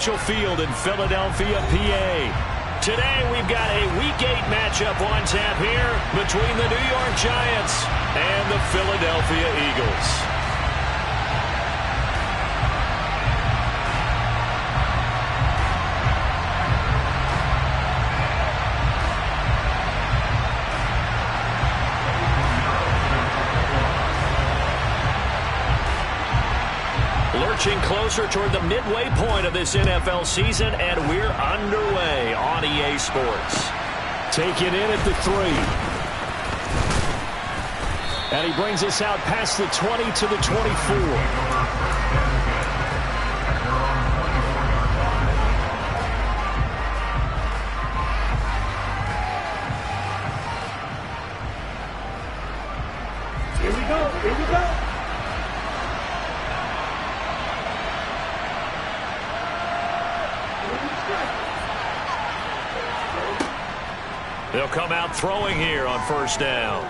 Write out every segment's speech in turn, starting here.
Prudential Field in Philadelphia, PA. Today we've got a Week 8 matchup on tap here between the New York Giants and the Philadelphia Eagles. Lurching closer toward the midway point of this NFL season, and we're underway on EA Sports. Take it in at the 3. And he brings us out past the 20 to the 24. They'll come out throwing here on first down.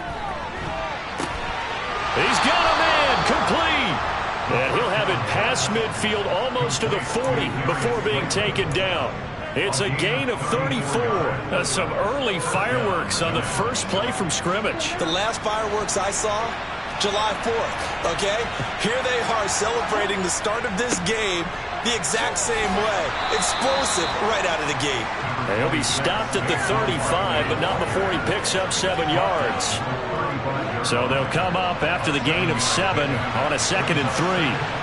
He's got a man complete. And he'll have it past midfield almost to the 40 before being taken down. It's a gain of 34. Some early fireworks on the first play from scrimmage. The last fireworks I saw, July 4th, okay? Here they are celebrating the start of this game the exact same way. Explosive right out of the gate. He'll be stopped at the 35, but not before he picks up 7 yards. So they'll come up after the gain of 7 on a 2nd and 3.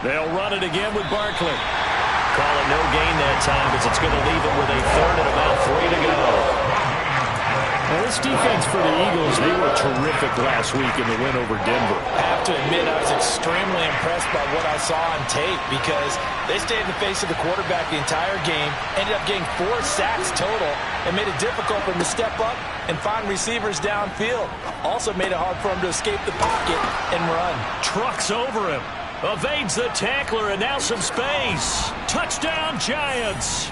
They'll run it again with Barkley. Call it no gain that time, because it's going to leave it with a 3rd and about 3 to go. Well, this defense for the Eagles, they were terrific last week in the win over Denver. I have to admit, I was extremely impressed by what I saw on tape, because they stayed in the face of the quarterback the entire game, ended up getting 4 sacks total, and made it difficult for him to step up and find receivers downfield. Also made it hard for him to escape the pocket and run. Trucks over him. Evades the tackler, and now some space. Touchdown, Giants.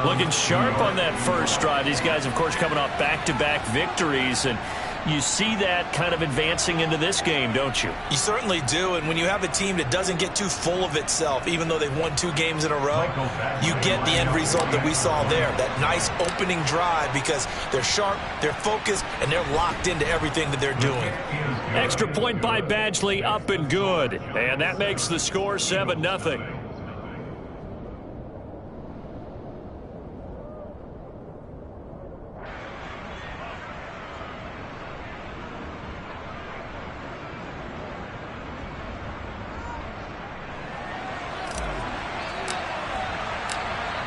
Looking sharp on that first drive. These guys, of course, coming off back-to-back victories, and you see that kind of advancing into this game, don't you? You certainly do, and when you have a team that doesn't get too full of itself, even though they've won 2 games in a row, you get the end result that we saw there, that nice opening drive, because they're sharp, they're focused, and they're locked into everything that they're doing. Extra point by Badgley, up and good, and that makes the score 7-0.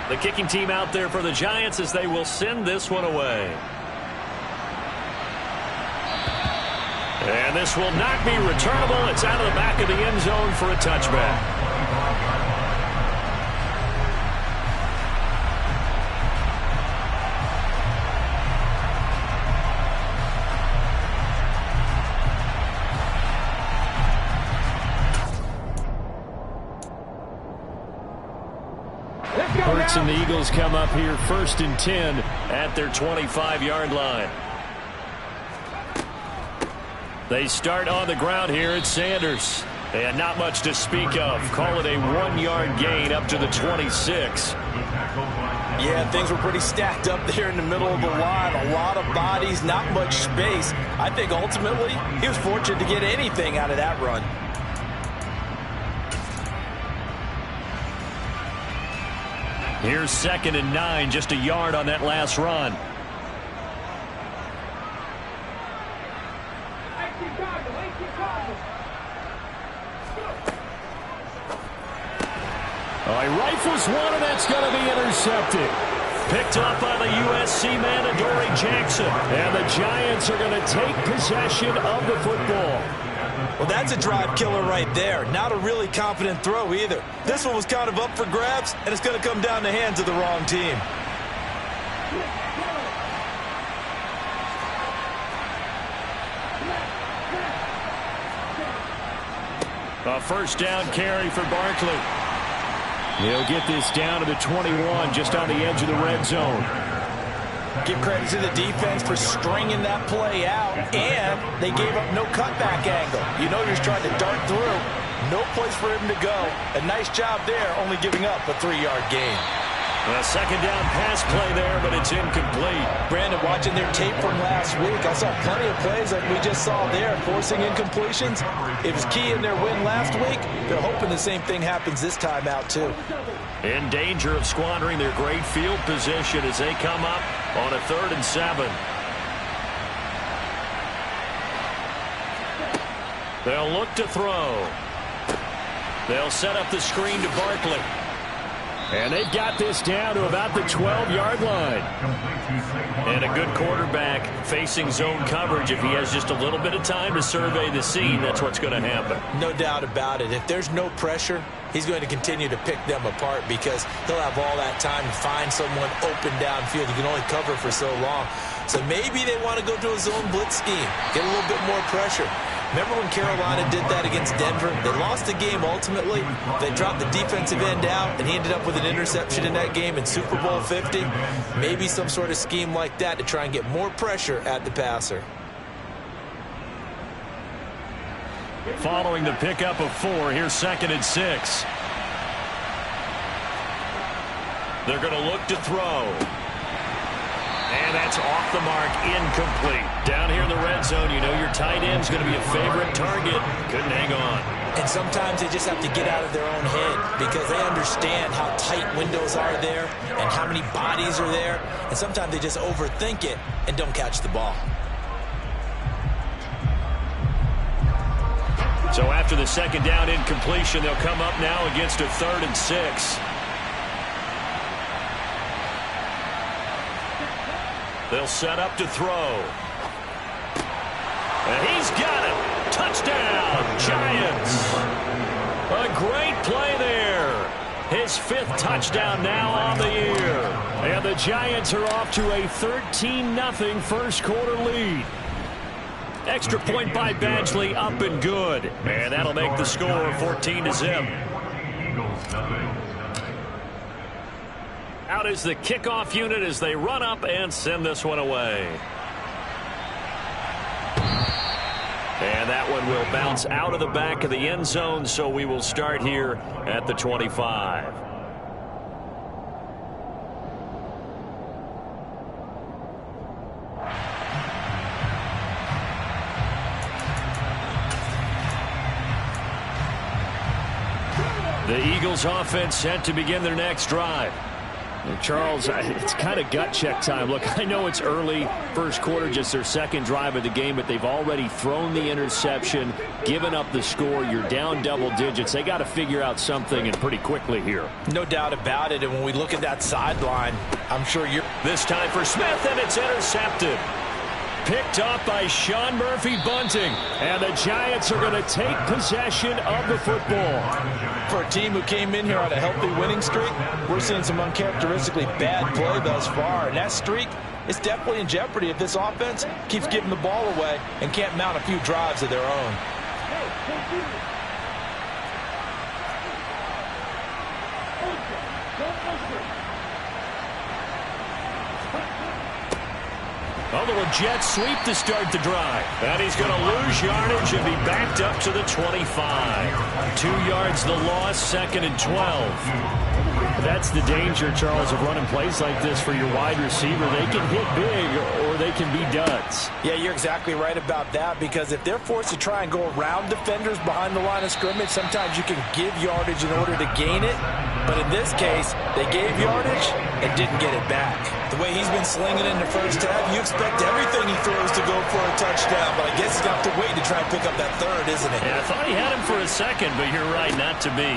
The kicking team out there for the Giants as they will send this one away. And this will not be returnable. It's out of the back of the end zone for a touchback. Hurts and the Eagles come up here 1st and 10 at their 25-yard line. They start on the ground here at Sanders. And not much to speak of. Call it a 1-yard gain up to the 26. Yeah, things were pretty stacked up there in the middle of the line. A lot of bodies, not much space. I think ultimately he was fortunate to get anything out of that run. Here's 2nd and 9, just a yard on that last run. Oh, he rifles one, and that's going to be intercepted. Picked up by the USC man, Adoree Jackson. And the Giants are going to take possession of the football. Well, that's a drive killer right there. Not a really confident throw either. This one was kind of up for grabs, and it's going to come down the hands of the wrong team. A 1st down carry for Barkley. He'll get this down to the 21, just on the edge of the red zone. Give credit to the defense for stringing that play out, and they gave up no cutback angle. You know you're trying to dart through. No place for him to go. A nice job there, only giving up a 3-yard gain. A second down pass play there, but it's incomplete. Brandon, watching their tape from last week, I saw plenty of plays like we just saw there, forcing incompletions. It was key in their win last week. They're hoping the same thing happens this time out, too. In danger of squandering their great field position as they come up on a 3rd and 7. They'll look to throw. They'll set up the screen to Barkley. And they've got this down to about the 12-yard line. And a good quarterback facing zone coverage. If he has just a little bit of time to survey the scene, that's what's going to happen. No doubt about it. If there's no pressure, he's going to continue to pick them apart because he'll have all that time to find someone open downfield. You can only cover for so long. So maybe they want to go to a zone blitz scheme, get a little bit more pressure. Remember when Carolina did that against Denver? They lost the game ultimately. They dropped the defensive end out, and he ended up with an interception in that game in Super Bowl 50. Maybe some sort of scheme like that to try and get more pressure at the passer. Following the pickup of 4, here's 2nd and 6. They're going to look to throw. And that's off the mark, incomplete. Down here in the red zone, you know your tight end's going to be a favorite target. Couldn't hang on. And sometimes they just have to get out of their own head because they understand how tight windows are there and how many bodies are there. And sometimes they just overthink it and don't catch the ball. So after the 2nd down incompletion, they'll come up now against a 3rd and 6. They'll set up to throw. And he's got it. Touchdown, Giants. A great play there. His 5th touchdown now on the year. And the Giants are off to a 13-0 first quarter lead. Extra point by Badgley, up and good. And that'll make the score 14-0. Out is the kickoff unit as they run up and send this one away. And that one will bounce out of the back of the end zone, so we will start here at the 25. The Eagles offense set to begin their next drive. And Charles, it's kind of gut check time. Look, I know it's early, first quarter, just their 2nd drive of the game, but they've already thrown the interception, given up the score. You're down double digits. They got to figure out something, and pretty quickly here. No doubt about it, and when we look at that sideline, I'm sure you're... This time for Smith, and it's intercepted. Picked off by Sean Murphy-Bunting, and the Giants are going to take possession of the football. For a team who came in here on a healthy winning streak, we're seeing some uncharacteristically bad play thus far, and that streak is definitely in jeopardy if this offense keeps giving the ball away and can't mount a few drives of their own. A little jet sweep to start the drive. And he's going to lose yardage and be backed up to the 25. 2 yards the loss, 2nd and 12. That's the danger, Charles, of running plays like this for your wide receiver. They can hit big or they can be duds. Yeah, you're exactly right about that, because if they're forced to try and go around defenders behind the line of scrimmage, sometimes you can give yardage in order to gain it. But in this case, they gave yardage and didn't get it back. The way he's been slinging in the first half, you expect everything he throws to go for a touchdown, but I guess he's got to wait to try and pick up that 3rd, isn't it? Yeah, I thought he had him for a second, but you're right, not to be.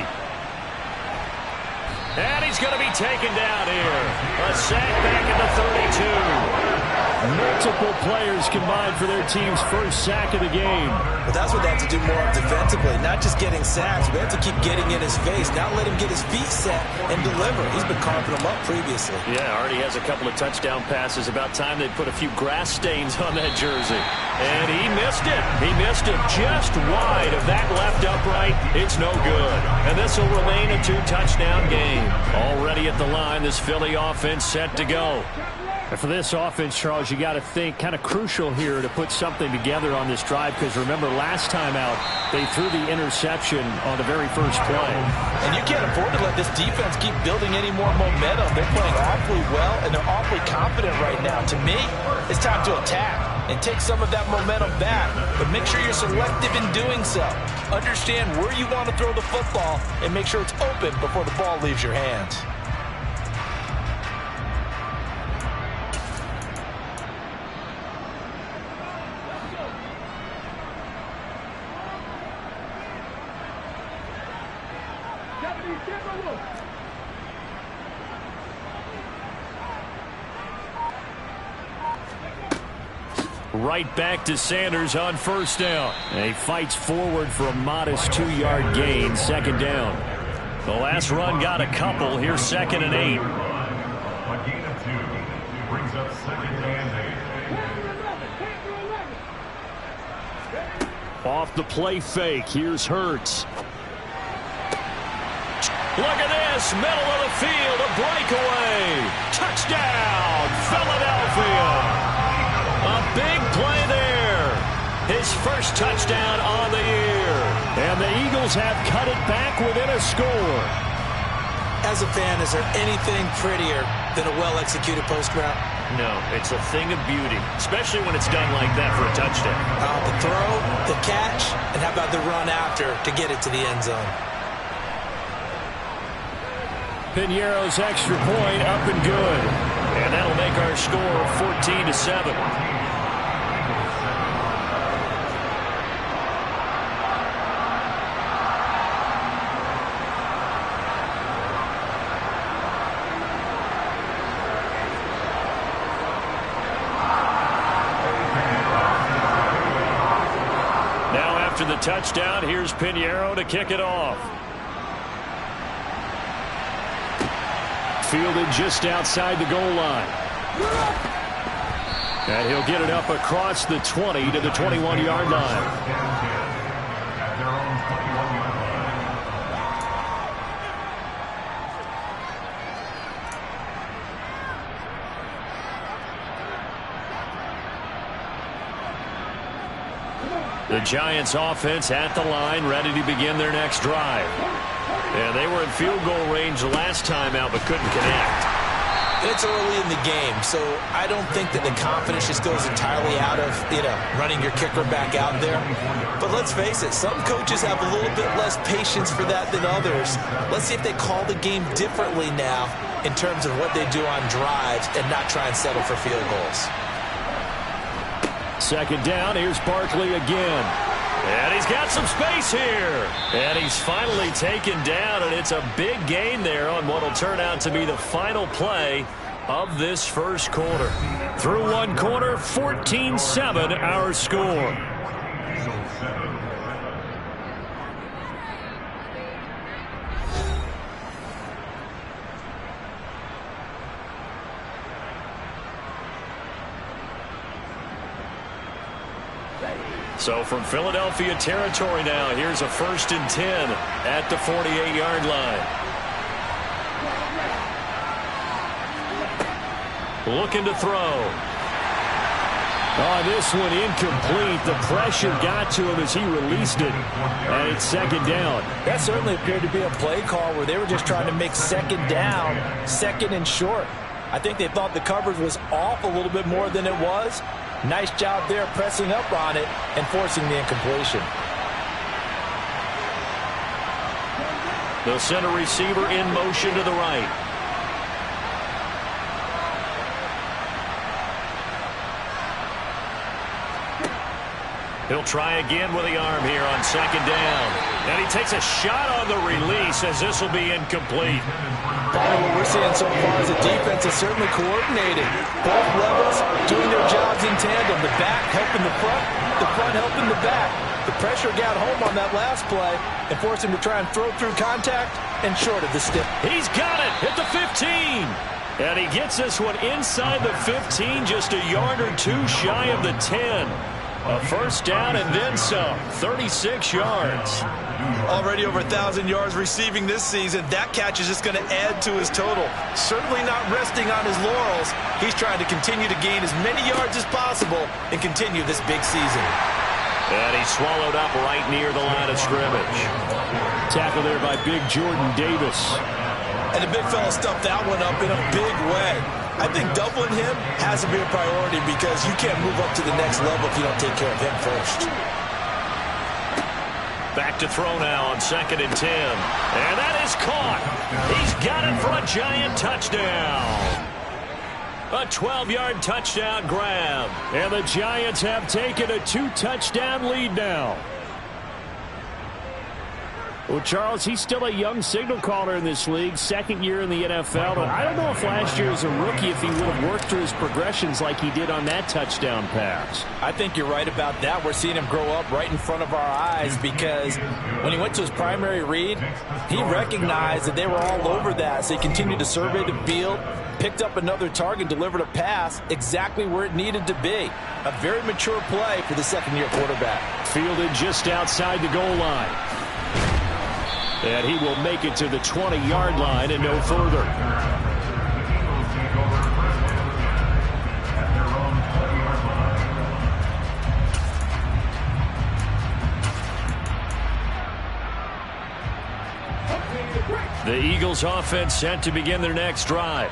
And he's going to be taken down here. A sack back at the 32. Multiple players combined for their team's first sack of the game. But that's what they have to do more of defensively, not just getting sacks. We have to keep getting in his face, not let him get his feet set and deliver. He's been carving them up previously. Yeah, already has a couple of touchdown passes. About time they put a few grass stains on that jersey. And he missed it. He missed it just wide of that left upright. It's no good. And this will remain a 2-touchdown game. Already at the line, this Philly offense set to go. And for this offense, Charles, you got to think kind of crucial here to put something together on this drive, because remember last time out they threw the interception on the very first play. And you can't afford to let this defense keep building any more momentum. They're playing awfully well, and they're awfully confident right now. To me, it's time to attack and take some of that momentum back, but make sure you're selective in doing so. Understand where you want to throw the football and make sure it's open before the ball leaves your hands. Right back to Sanders on first down. And he fights forward for a modest 2-yard gain, second down. The last run got a couple. Here's 2nd and 8. A gain of 2 brings up 2nd and 8. Off the play fake. Here's Hurts. Look at this. Middle of the field. A breakaway. Touchdown, Philadelphia. A big play there. His first touchdown on the year. And the Eagles have cut it back within a score. As a fan, is there anything prettier than a well-executed post route? No, it's a thing of beauty, especially when it's done like that for a touchdown. The throw, the catch, and how about the run after to get it to the end zone? Piñeiro's extra point up and good. And that'll make our score 14-7. Now after the touchdown, here's Piñeiro to kick it off. Fielded just outside the goal line. And he'll get it up across the 20 to the 21-yard line. At their own 21-yard line. The Giants offense at the line, ready to begin their next drive. Yeah, they were in field goal range last time out, but couldn't connect. It's early in the game, so I don't think that the confidence just goes entirely out of, running your kicker back out there. But let's face it, some coaches have a little bit less patience for that than others. Let's see if they call the game differently now in terms of what they do on drives and not try and settle for field goals. Second down, here's Barkley again. And he's got some space here. And he's finally taken down, and it's a big gain there on what will turn out to be the final play of this first quarter. Through one quarter, 14-7 our score. So from Philadelphia territory now, here's a 1st and 10 at the 48-yard line. Looking to throw. Oh, this one incomplete. The pressure got to him as he released it. And it's second down. That certainly appeared to be a play call where they were just trying to make second down, second and short. I think they thought the coverage was off a little bit more than it was. Nice job there pressing up on it and forcing the incompletion. The center receiver in motion to the right. He'll try again with the arm here on second down. And he takes a shot on the release as this will be incomplete. What we're seeing so far is the defense is certainly coordinated. Both levels doing their jobs in tandem. The back helping the front helping the back. The pressure got home on that last play and forced him to try and throw through contact and short of the stick. He's got it at the 15. And he gets this one inside the 15, just a yard or two shy of the 10. A first down and then some, 36 yards. Already over 1,000 yards receiving this season. That catch is just going to add to his total. Certainly not resting on his laurels. He's trying to continue to gain as many yards as possible and continue this big season. And he's swallowed up right near the line of scrimmage. Tackle there by big Jordan Davis. And the big fella stuffed that one up in a big way. I think doubling him has to be a priority because you can't move up to the next level if you don't take care of him first. Back to throw now on 2nd and 10. And that is caught. He's got it for a giant touchdown. A 12-yard touchdown grab. And the Giants have taken a 2-touchdown lead now. Well, Charles, he's still a young signal caller in this league, second year in the NFL. But I don't know if last year as a rookie, if he would have worked through his progressions like he did on that touchdown pass. I think you're right about that. We're seeing him grow up right in front of our eyes because when he went to his primary read, he recognized that they were all over that. So he continued to survey the field, picked up another target, delivered a pass exactly where it needed to be. A very mature play for the second-year quarterback. Fielded just outside the goal line. And he will make it to the 20-yard line and no further. The Eagles offense set to begin their next drive.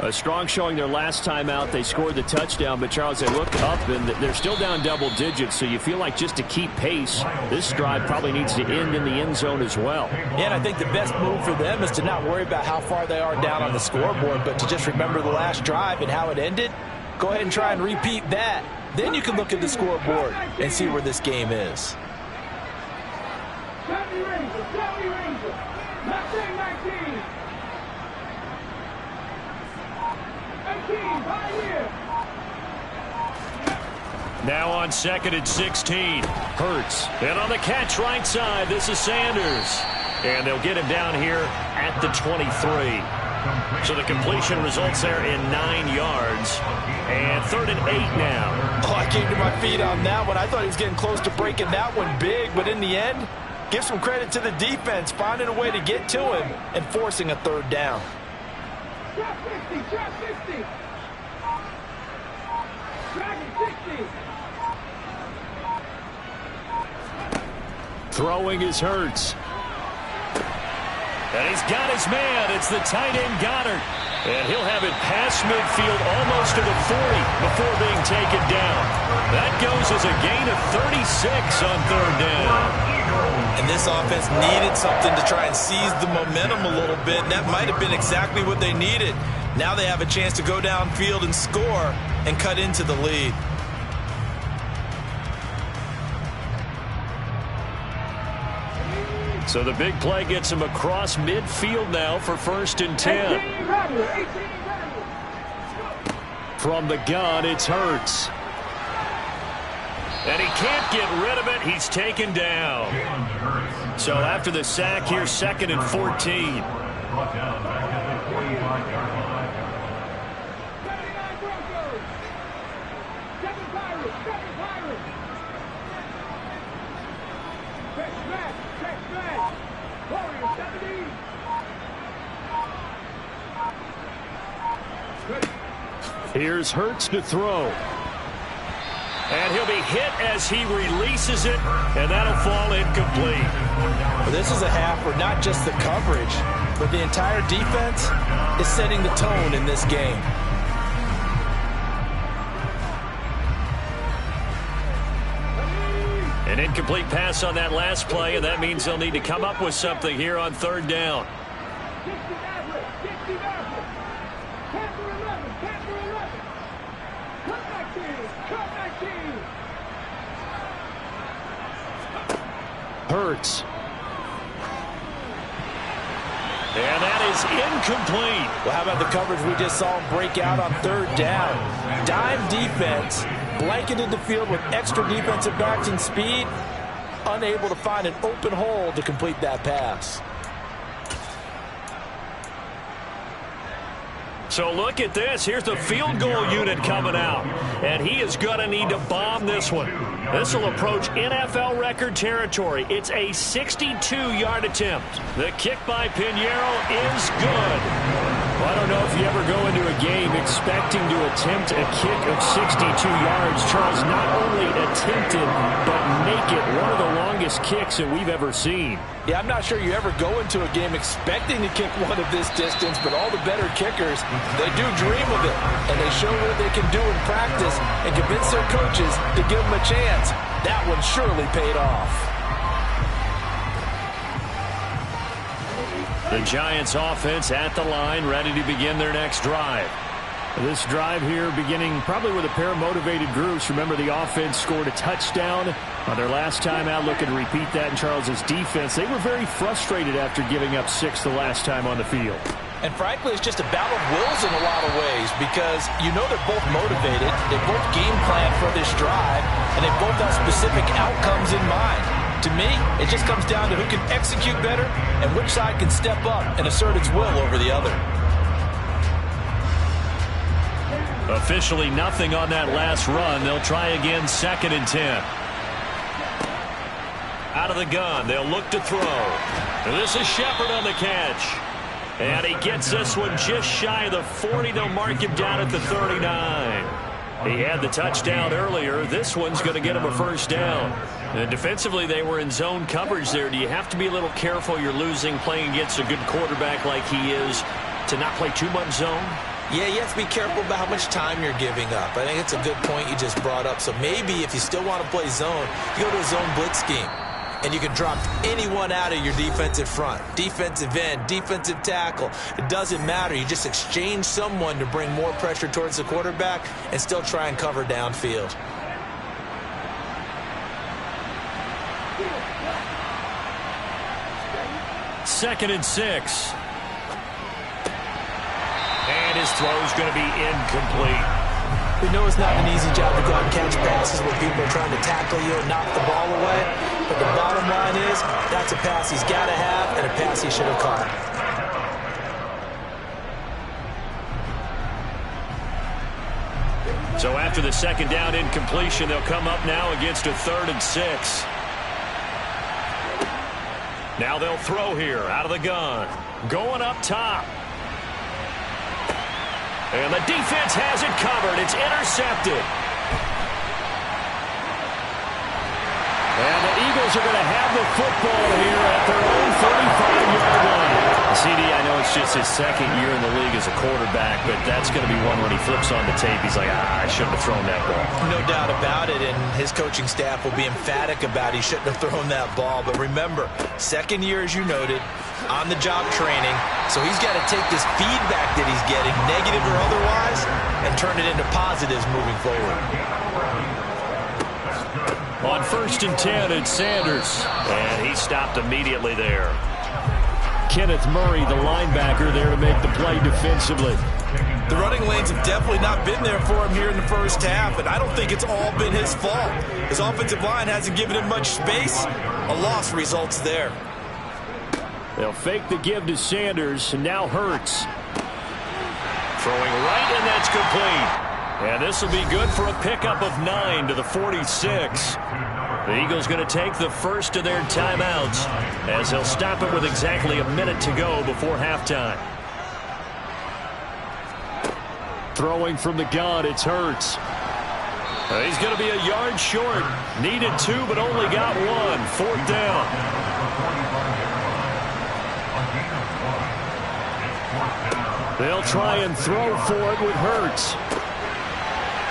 A strong showing their last time out. They scored the touchdown, but Charles, they look up and they're still down double digits, so you feel like just to keep pace, this drive probably needs to end in the end zone as well. Yeah, and I think the best move for them is to not worry about how far they are down on the scoreboard, but to just remember the last drive and how it ended. Go ahead and try and repeat that. Then you can look at the scoreboard and see where this game is. Now on 2nd and 16. Hurts. And on the catch right side, this is Sanders. And they'll get him down here at the 23. So the completion results there in 9 yards. And 3rd and 8 now. Oh, I came to my feet on that one. I thought he was getting close to breaking that one big. But in the end, give some credit to the defense, finding a way to get to him and forcing a 3rd down. Drop 50, drop 50. Dragon 60. Throwing is Hurts. And he's got his man. It's the tight end Goddard. And he'll have it past midfield almost to the 40 before being taken down. That goes as a gain of 36 on 3rd down. And this offense needed something to try and seize the momentum a little bit. And that might have been exactly what they needed. Now they have a chance to go downfield and score and cut into the lead. So the big play gets him across midfield now for 1st and 10. From the gun, it's Hurts. And he can't get rid of it. He's taken down. So after the sack, here's 2nd and 14. Here's Hurts to throw. And he'll be hit as he releases it, and that'll fall incomplete. Well, this is a half where not just the coverage, but the entire defense is setting the tone in this game. An incomplete pass on that last play, and that means they'll need to come up with something here on 3rd down. Hurts. And that is incomplete. Well, how about the coverage we just saw him break out on third down? Dime defense, blanketed the field with extra defensive backs and speed, unable to find an open hole to complete that pass. So look at this. Here's the field goal unit coming out. And he is going to need to bomb this one. This will approach NFL record territory. It's a 62-yard attempt. The kick by Piñeiro is good. Well, I don't know if you ever go into a game expecting to attempt a kick of 62 yards. Charles, not only attempted, but make it one of the longest kicks that we've ever seen. Yeah, I'm not sure you ever go into a game expecting to kick one of this distance, but all the better kickers, they do dream of it, and they show what they can do in practice and convince their coaches to give them a chance. That one surely paid off. The Giants offense at the line, ready to begin their next drive. This drive here beginning probably with a pair of motivated groups. Remember, the offense scored a touchdown on their last time out. Looking to repeat that in Charles's defense. They were very frustrated after giving up 6 the last time on the field. And frankly, it's just a battle of wills in a lot of ways because you know they're both motivated. They both game plan for this drive, and they both have specific outcomes in mind. To me, it just comes down to who can execute better and which side can step up and assert its will over the other. Officially nothing on that last run. They'll try again, 2nd and 10. Out of the gun, they'll look to throw. And this is Shepard on the catch. And he gets this one just shy of the 40. They'll mark him down at the 39. He had the touchdown earlier. This one's going to get him a first down. And defensively, they were in zone coverage there. Do you have to be a little careful you're losing playing against a good quarterback like he is to not play too much zone? Yeah, you have to be careful about how much time you're giving up. I think it's a good point you just brought up. So maybe if you still want to play zone, you go to a zone blitz scheme. And you can drop anyone out of your defensive front. Defensive end, defensive tackle. It doesn't matter. You just exchange someone to bring more pressure towards the quarterback and still try and cover downfield. Second and 6. And his throw's going to be incomplete. We know it's not an easy job to go out and catch passes when people are trying to tackle you and knock the ball away. But the bottom line is, that's a pass he's got to have and a pass he should have caught. So after the 2nd down incompletion, they'll come up now against a 3rd and 6. Now they'll throw here out of the gun. Going up top. And the defense has it covered. It's intercepted. And the Eagles are going to have the football here at their own 35-yard line. CD, I know it's just his 2nd year in the league as a quarterback, but that's going to be one when he flips on the tape. He's like, I shouldn't have thrown that ball. No doubt about it, and his coaching staff will be emphatic about he shouldn't have thrown that ball. But remember, 2nd year, as you noted, on-the-job training. So he's got to take this feedback that he's getting, negative or otherwise, and turn it into positives moving forward. On 1st and 10, it's Sanders. And he stopped immediately there. Kenneth Murray, the linebacker, there to make the play defensively. The running lanes have definitely not been there for him here in the first half, and I don't think it's all been his fault. His offensive line hasn't given him much space. A loss results there. They'll fake the give to Sanders, and now Hurts. Throwing right, and that's complete. And this will be good for a pickup of 9 to the 46. The Eagles going to take the first of their timeouts as they'll stop it with exactly a minute to go before halftime. Throwing from the gun, it's Hurts. He's going to be a yard short. Needed 2, but only got 1. 4th down. They'll try and throw for it with Hurts.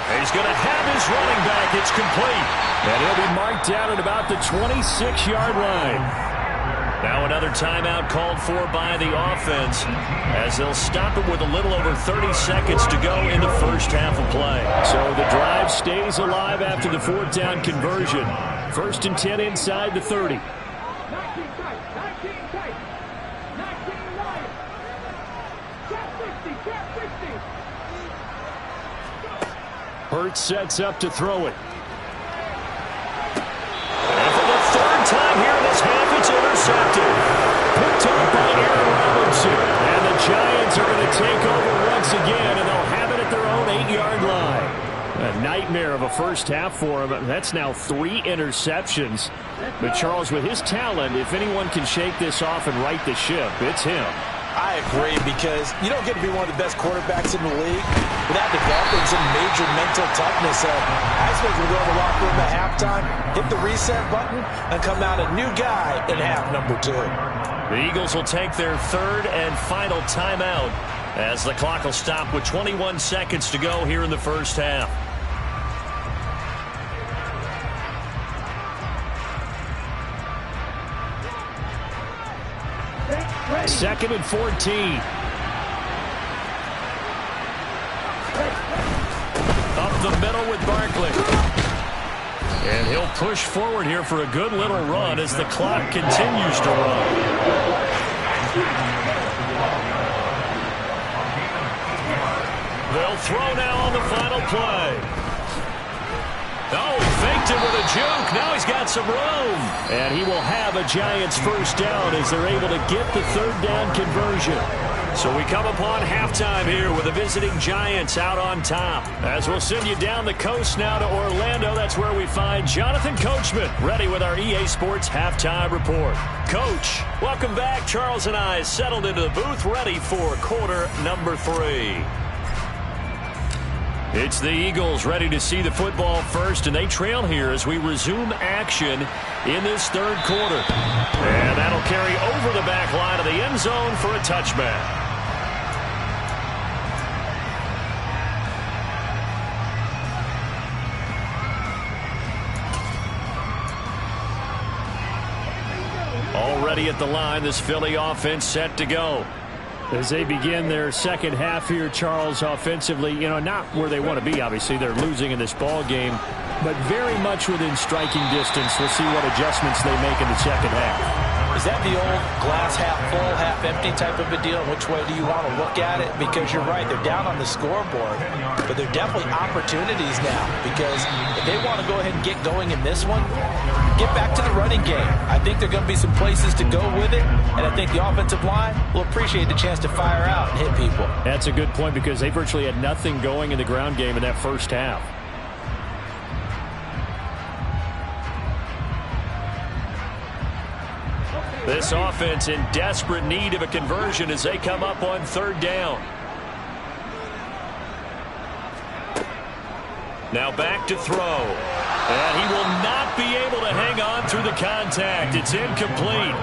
He's going to have his running back. It's complete. And he'll be marked down at about the 26-yard line. Now another timeout called for by the offense as they'll stop it with a little over 30 seconds to go in the first half of play. So the drive stays alive after the 4th down conversion. 1st and 10 inside the 30. 19 tight, 19 tight, 19 Lions. Hurts sets up to throw it. And for the third time here in this half, it's intercepted. Picked up by Aaron Robinson. And the Giants are going to take over once again, and they'll have it at their own 8-yard line. A nightmare of a first half for him. That's now 3 interceptions. But Charles, with his talent, if anyone can shake this off and right the ship, it's him. I agree, because you don't get to be one of the best quarterbacks in the league without developing some major mental toughness. So I expect we'll go to the locker room at halftime, hit the reset button, and come out a new guy in half number 2. The Eagles will take their third and final timeout as the clock will stop with 21 seconds to go here in the first half. Second and 14. Up the middle with Barkley. And he'll push forward here for a good little run as the clock continues to run. They'll throw now on the final play. Oh, he faked it with a juke. Now he's got some room. And he will have a Giants first down as they're able to get the third down conversion. So we come upon halftime here with the visiting Giants out on top. As we'll send you down the coast now to Orlando, that's where we find Jonathan Coachman, ready with our EA Sports Halftime Report. Coach, welcome back. Charles and I settled into the booth, ready for quarter number 3. It's the Eagles ready to see the football first, and they trail here as we resume action in this third quarter. And that'll carry over the back line of the end zone for a touchback. Already at the line, this Philly offense set to go. As they begin their second half here, Charles, offensively, not where they want to be, obviously. They're losing in this ball game, but very much within striking distance. We'll see what adjustments they make in the second half. Is that the old glass half full, half empty type of a deal? Which way do you want to look at it? Because you're right, they're down on the scoreboard, but they're definitely opportunities now, because if they want to go ahead and get going in this one, get back to the running game. I think there are going to be some places to go with it, and I think the offensive line will appreciate the chance to fire out and hit people. That's a good point, because they virtually had nothing going in the ground game in that first half. This offense in desperate need of a conversion as they come up on third down. Now back to throw. And he will not be able to hang on through the contact. It's incomplete.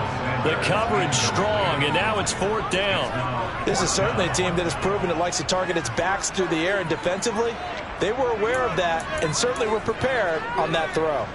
The coverage strong, and now it's fourth down. This is certainly a team that has proven it likes to target its backs through the air, and defensively, they were aware of that and certainly were prepared on that throw.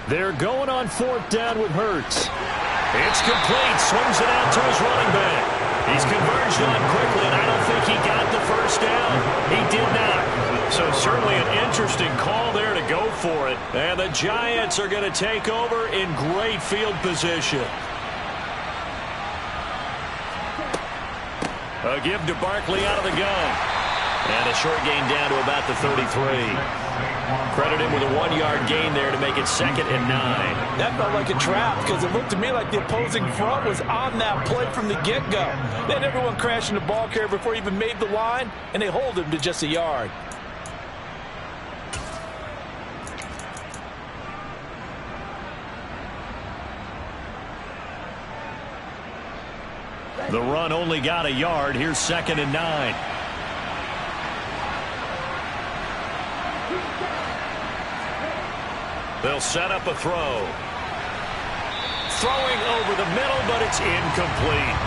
They're going on fourth down with Hurts. It's complete. Swings it out to his running back. He's converged on quickly, and I don't think he got the first down. He did not. So certainly an interesting call there to go for it. And the Giants are going to take over in great field position. A give to Barkley out of the gun. And a short gain down to about the 33. Credit him with a 1-yard gain there to make it 2nd and 9. That felt like a trap, because it looked to me like the opposing front was on that play from the get-go. They had everyone crashing the ball carrier before he even made the line, and they hold him to just a yard. The run only got a yard. Here's 2nd and 9. They'll set up a throw. Throwing over the middle, but it's incomplete.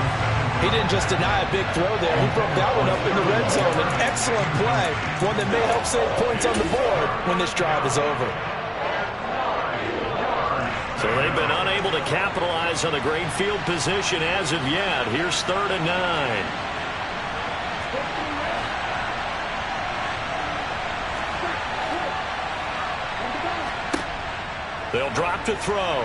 He didn't just deny a big throw there. He broke that one up in the red zone. An excellent play, one that may help save points on the board when this drive is over. So they've been unable to capitalize on the great field position as of yet. Here's 3rd and 9. They'll drop to throw.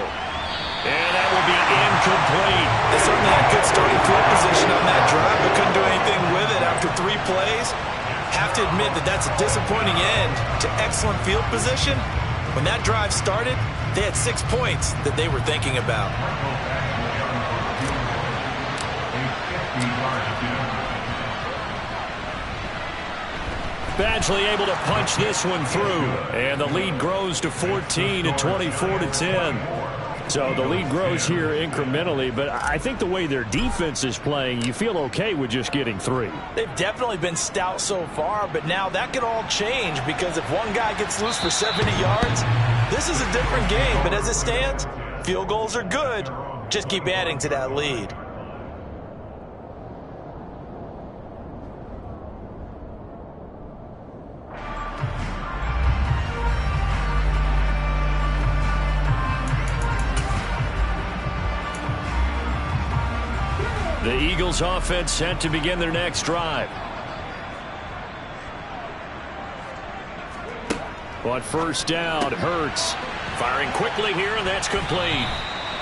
And that will be incomplete. They certainly had good starting field position on that drive, but couldn't do anything with it after 3 plays. Have to admit that that's a disappointing end to excellent field position. When that drive started, they had 6 points that they were thinking about. Badgley able to punch this one through, and the lead grows to 14 at 24-10. So the lead grows here incrementally, but I think the way their defense is playing, you feel okay with just getting 3. They've definitely been stout so far, but now that could all change because if one guy gets loose for 70 yards, this is a different game. But as it stands, field goals are good. Just keep adding to that lead. The Eagles offense set to begin their next drive. On 1st down, Hurts firing quickly here, and that's complete.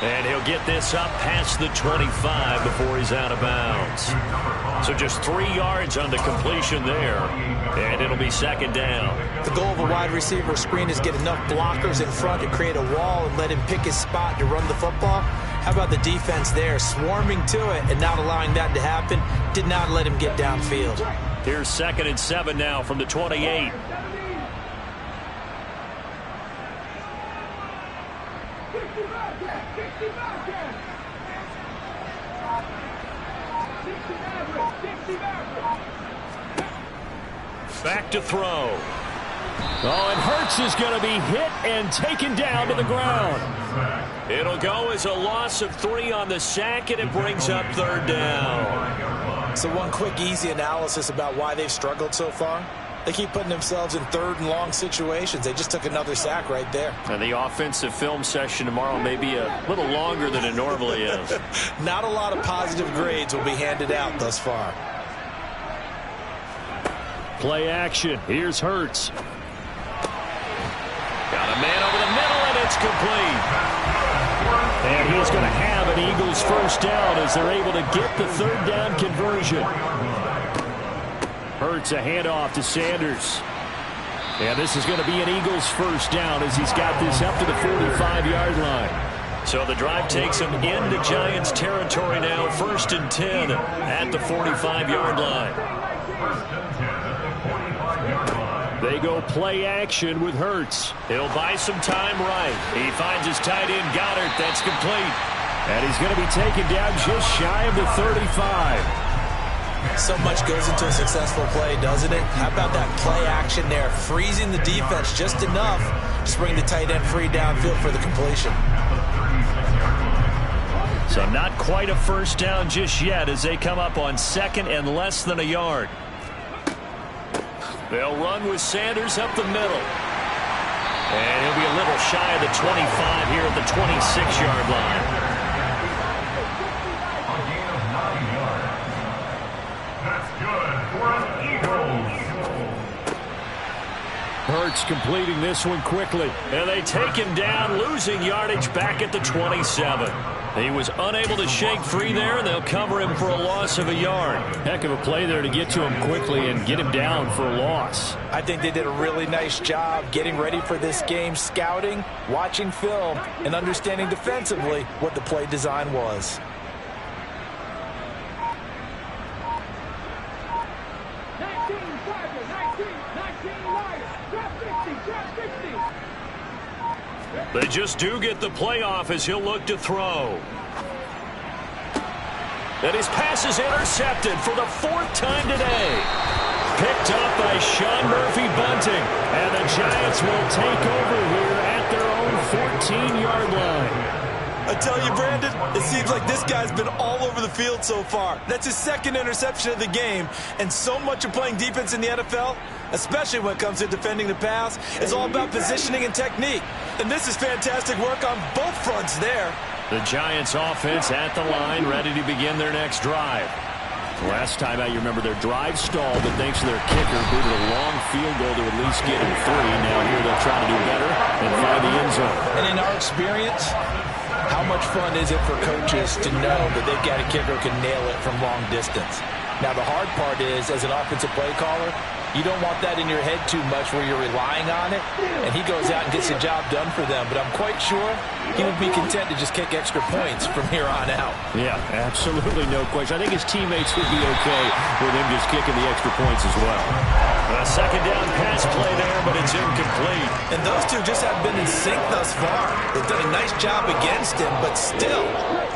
And he'll get this up past the 25 before he's out of bounds. So just 3 yards on the completion there, and it'll be 2nd down. The goal of a wide receiver screen is get enough blockers in front to create a wall and let him pick his spot to run the football. How about the defense there, swarming to it and not allowing that to happen? Did not let him get downfield. Here's 2nd and 7 now from the 28. Back to throw. Oh, and Hurts is going to be hit and taken down to the ground. It'll go as a loss of 3 on the sack, and it brings up 3rd down. So one quick, easy analysis about why they've struggled so far. They keep putting themselves in 3rd and long situations. They just took another sack right there. And the offensive film session tomorrow may be a little longer than it normally is. Not a lot of positive grades will be handed out thus far. Play action. Here's Hurts. Got a man over the middle, and it's complete. And he's going to have an Eagles 1st down as they're able to get the 3rd down conversion. Hurts a handoff to Sanders. And this is going to be an Eagles 1st down as he's got this up to the 45-yard line. So the drive takes him into Giants territory now, 1st and 10 at the 45-yard line. They go play action with Hurts. He'll buy some time right. He finds his tight end, Goddard. That's complete. And he's going to be taken down just shy of the 35. So much goes into a successful play, doesn't it? How about that play action there, freezing the defense just enough to bring the tight end free downfield for the completion. So not quite a 1st down just yet as they come up on 2nd and less than a yard. They'll run with Sanders up the middle. And he'll be a little shy of the 25 here at the 26-yard line. Hurts completing this one quickly. And they take him down, losing yardage back at the 27. He was unable to shake free there, and they'll cover him for a loss of a yard. Heck of a play there to get to him quickly and get him down for a loss. I think they did a really nice job getting ready for this game, scouting, watching film, and understanding defensively what the play design was. They just do get the playoff as he'll look to throw. And his pass is intercepted for the 4th time today. Picked up by Sean Murphy-Bunting. And the Giants will take over here at their own 14-yard line. I tell you, Brandon, it seems like this guy's been all over the field so far. That's his second interception of the game, and so much of playing defense in the NFL, especially when it comes to defending the pass, is all about positioning and technique. And this is fantastic work on both fronts there. The Giants offense at the line, ready to begin their next drive. Last time out, you remember their drive stalled, but thanks to their kicker, booted a long field goal to at least get him 3. Now here they'll try to do better and find the end zone. And in our experience, how much fun is it for coaches to know that they've got a kicker who can nail it from long distance? Now, the hard part is, as an offensive play caller, you don't want that in your head too much where you're relying on it, and he goes out and gets the job done for them. But I'm quite sure he would be content to just kick extra points from here on out. Yeah, absolutely no question. I think his teammates would be okay with him just kicking the extra points as well. A second down pass play there, but it's incomplete. And those two just have been in sync thus far. They've done a nice job against him, but still,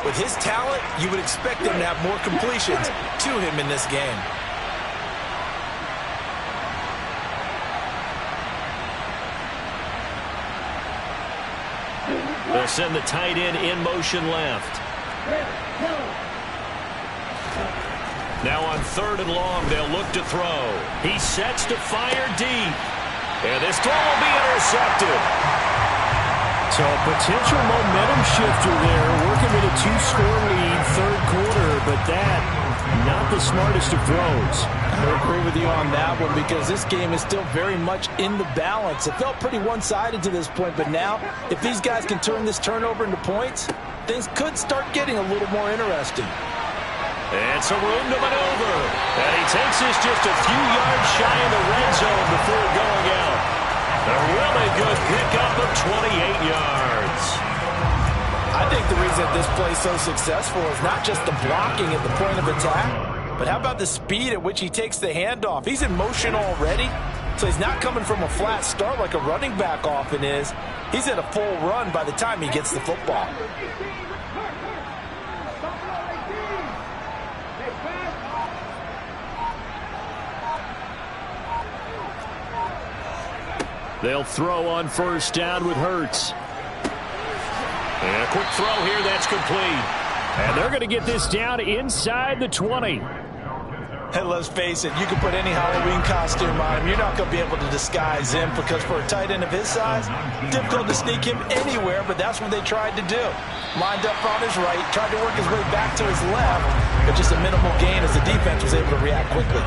with his talent, you would expect him to have more completions to him in this game. They'll send the tight end in motion left. Now on 3rd and long, they'll look to throw. He sets to fire deep. And this throw will be intercepted. So a potential momentum shifter there, working with a 2-score lead, 3rd quarter, but that, not the smartest of throws. I agree with you on that one because this game is still very much in the balance. It felt pretty one-sided to this point, but now, if these guys can turn this turnover into points, things could start getting a little more interesting. And some room to maneuver. And he takes this just a few yards shy of the red zone before going out. A really good pickup of 28 yards. I think the reason this play is so successful is not just the blocking at the point of attack, but how about the speed at which he takes the handoff? He's in motion already, so he's not coming from a flat start like a running back often is. He's at a full run by the time he gets the football. They'll throw on 1st down with Hurts. And a quick throw here, that's complete. And they're going to get this down inside the 20. And let's face it, you can put any Halloween costume on him. You're not going to be able to disguise him because for a tight end of his size, difficult to sneak him anywhere, but that's what they tried to do. Lined up on his right, tried to work his way back to his left, but just a minimal gain as the defense was able to react quickly.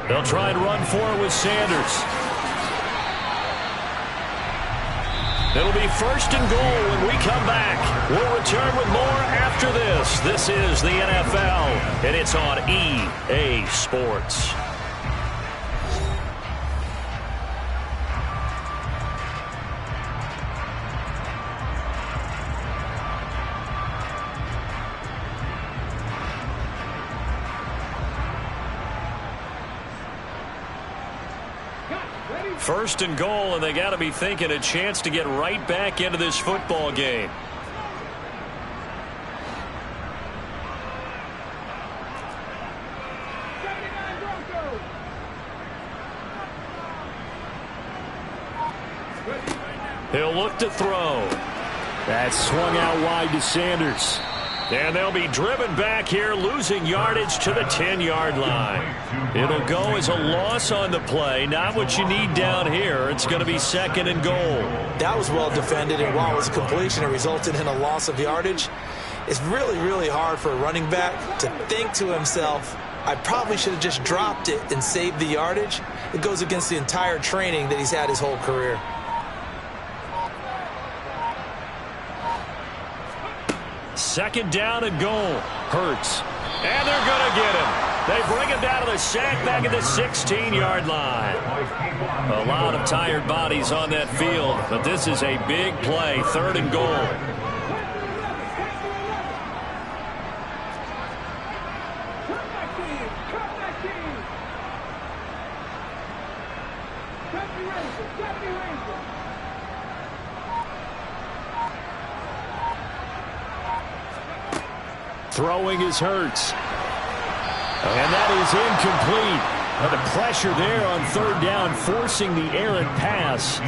They'll try and run for it with Sanders. It'll be 1st and goal when we come back. We'll return with more after this. This is the NFL, and it's on EA Sports. First and goal, and they got to be thinking a chance to get right back into this football game. He'll look to throw. That's swung out wide to Sanders. And they'll be driven back here, losing yardage to the 10-yard line. It'll go as a loss on the play. Not what you need down here. It's going to be 2nd and goal. That was well defended, and while it was a completion, it resulted in a loss of yardage. It's really, really hard for a running back to think to himself, I probably should have just dropped it and saved the yardage. It goes against the entire training that he's had his whole career. Second down and goal. Hurts. And they're going to get him. They bring him down to the sack back at the 16-yard line. A lot of tired bodies on that field, but this is a big play. 3rd and goal. Throwing is Hurts. And that is incomplete. And the pressure there on third down, forcing the errant pass.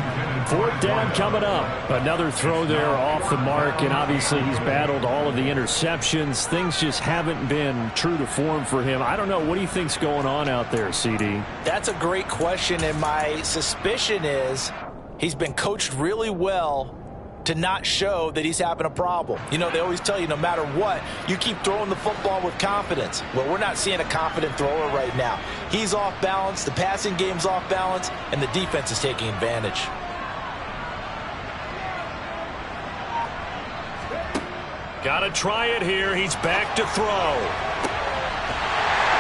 Fourth down coming up. Another throw there off the mark, and obviously he's battled all of the interceptions. Things just haven't been true to form for him. I don't know. What do you think's going on out there, CD? That's a great question, and my suspicion is he's been coached really well to not show that he's having a problem. You know, they always tell you no matter what, you keep throwing the football with confidence. Well, we're not seeing a confident thrower right now. He's off balance, the passing game's off balance, and the defense is taking advantage. Got to try it here. He's back to throw.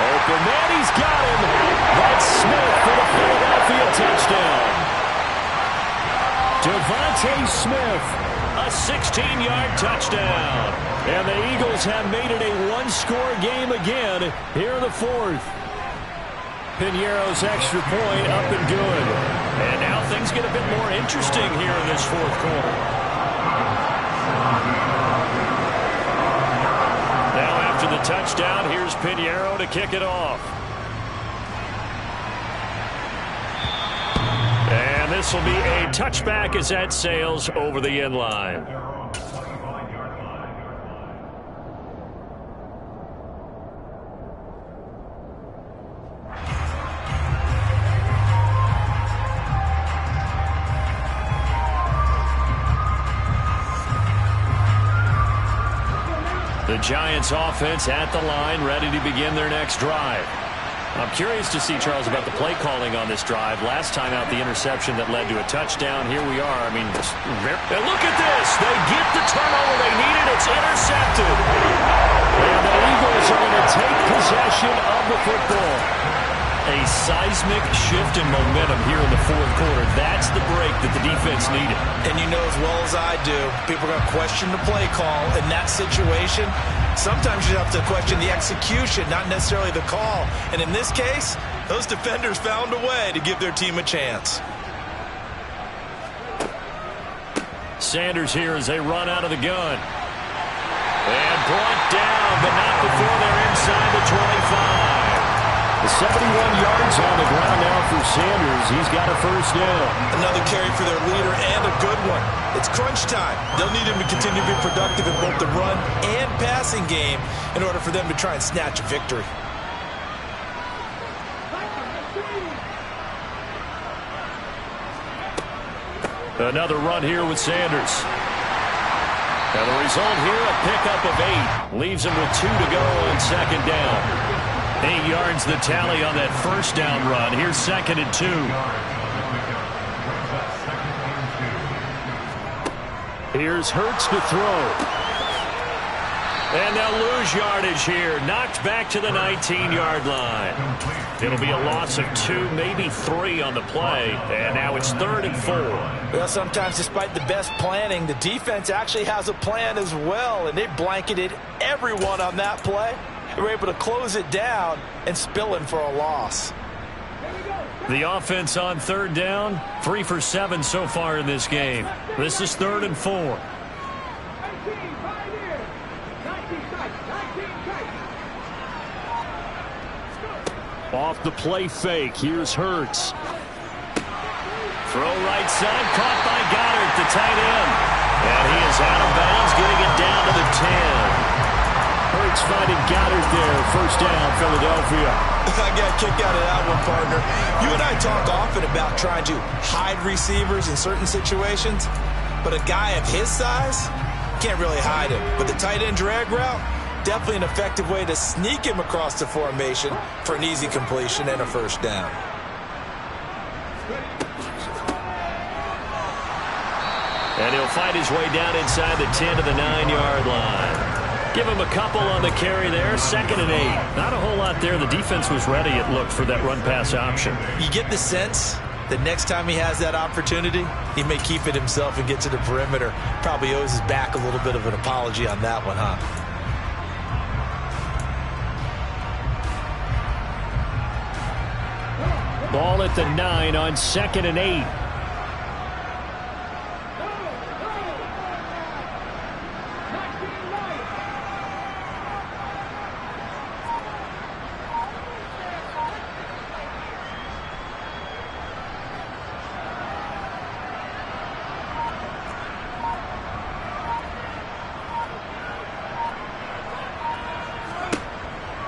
Open man, he's got him. That's Smith for the Philadelphia touchdown. Devontae Smith, a 16-yard touchdown. And the Eagles have made it a one-score game again here in the fourth. Piñeiro's extra point up and good. And now things get a bit more interesting here in this fourth quarter. Now after the touchdown, here's Piñeiro to kick it off. And this will be a touchback as that sails over the end line. The Giants offense at the line, ready to begin their next drive. I'm curious to see, Charles, about the play calling on this drive. Last time out, the interception that led to a touchdown. Here we are. I mean, and look at this. They get the turnover they needed. It's intercepted. And the Eagles are going to take possession of the football. A seismic shift in momentum here in the fourth quarter. That's the break that the defense needed. And you know as well as I do, people are going to question the play call in that situation. Sometimes you have to question the execution, not necessarily the call. And in this case, those defenders found a way to give their team a chance. Sanders here as they run out of the gun. And brought down, but not before they're inside the 25. The 71 yards on the ground now for Sanders. He's got a first down. Another carry for their leader and a good one. It's crunch time. They'll need him to continue to be productive in both the run and passing game in order for them to try and snatch a victory. Another run here with Sanders. And the result here, a pickup of 8. Leaves him with 2 to go on second down. 8 yards the tally on that first down run. Here's 2nd and 2. Here's Hurts to throw. And they'll lose yardage here. Knocked back to the 19-yard line. It'll be a loss of 2, maybe 3 on the play. And now it's 3rd and 4. Well, sometimes despite the best planning, the defense actually has a plan as well. And they blanketed everyone on that play. They were able to close it down and spill in for a loss. The offense on third down, 3 for 7 so far in this game. This is 3rd and 4. Off the play fake. Here's Hurts. Throw right side, caught by Goddard, the tight end. And he is out of bounds, getting it down to the 10. Hurts finding Goddard there. First down, Philadelphia. I got a kick out of that one, partner. You and I talk often about trying to hide receivers in certain situations, but a guy of his size can't really hide him. But the tight end drag route, definitely an effective way to sneak him across the formation for an easy completion and a first down. And he'll fight his way down inside the 10 to the 9-yard line. Give him a couple on the carry there. 2nd and 8. Not a whole lot there. The defense was ready, it looked, for that run-pass option. You get the sense that next time he has that opportunity, he may keep it himself and get to the perimeter. Probably owes his back a little bit of an apology on that one, huh? Ball at the 9 on 2nd and 8.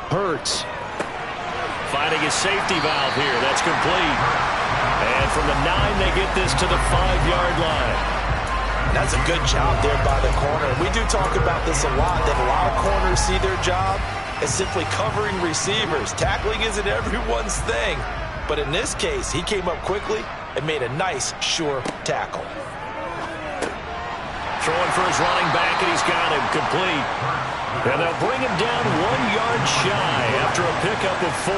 Hurts. Finding a safety valve here. That's complete. And from the 9, they get this to the 5-yard line. That's a good job there by the corner. We do talk about this a lot, that a lot of corners see their job as simply covering receivers. Tackling isn't everyone's thing. But in this case, he came up quickly and made a nice, sure tackle. Throwing for his running back, and he's got him complete. And they'll bring him down 1 yard shy after a pickup of 4.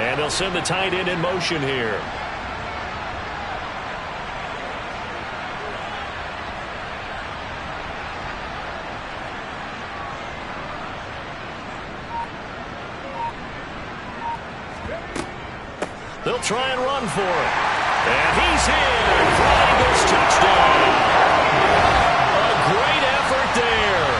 And they'll send the tight end in motion here. They'll try and run for it. And he's in for an Eagles touchdown. A great effort there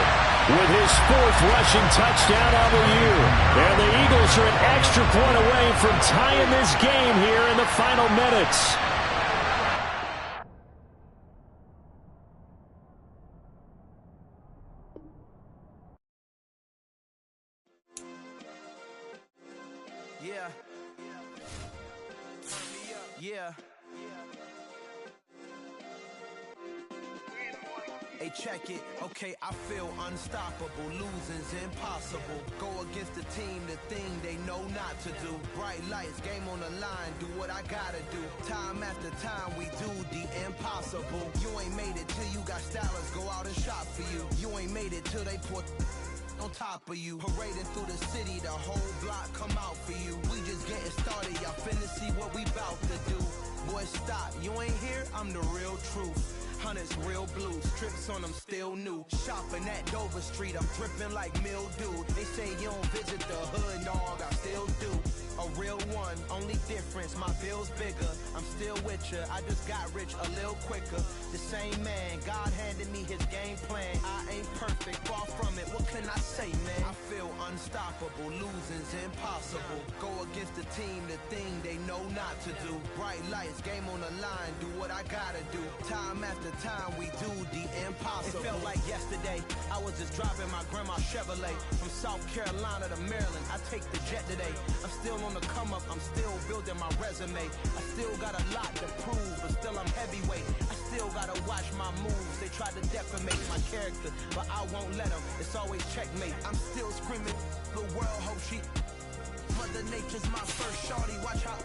with his 4th rushing touchdown of the year. And the Eagles are an extra point away from tying this game here in the final minutes. Yeah. Hey, check it. Okay, I feel unstoppable. Losing's impossible. Go against the team, the thing they know not to do. Bright lights, game on the line. Do what I gotta do. Time after time, we do the impossible. You ain't made it till you got stylists go out and shop for you. You ain't made it till they put on top of you. Parading through the city, the whole block come out for you. We just getting started, y'all finna see what we bout to do. Boy, stop, you ain't here, I'm the real truth. Hunters, real blue, strips on them still new. Shopping at Dover Street, I'm dripping like mildew. They say you don't visit the hood, dog, I still do. A real one, only difference, my bill's bigger. I'm still with ya, I just got rich a little quicker. The same man, God handed me his game plan. I ain't perfect, far from it, what can I say, man? I feel unstoppable, losing's impossible. Go against the team, the thing they know not to do. Bright lights, game on the line, do what I gotta do. Time after time, we do the impossible. It felt like yesterday, I was just driving my grandma's Chevrolet. From South Carolina to Maryland, I take the jet today. I'm still on the come up, I'm still building my resume. I still got a lot to prove, but still I'm heavyweight. I still gotta watch my moves. They try to defamate my character, but I won't let them. It's always checkmate. I'm still screaming, the world hope she. Mother Nature's my first shorty, watch how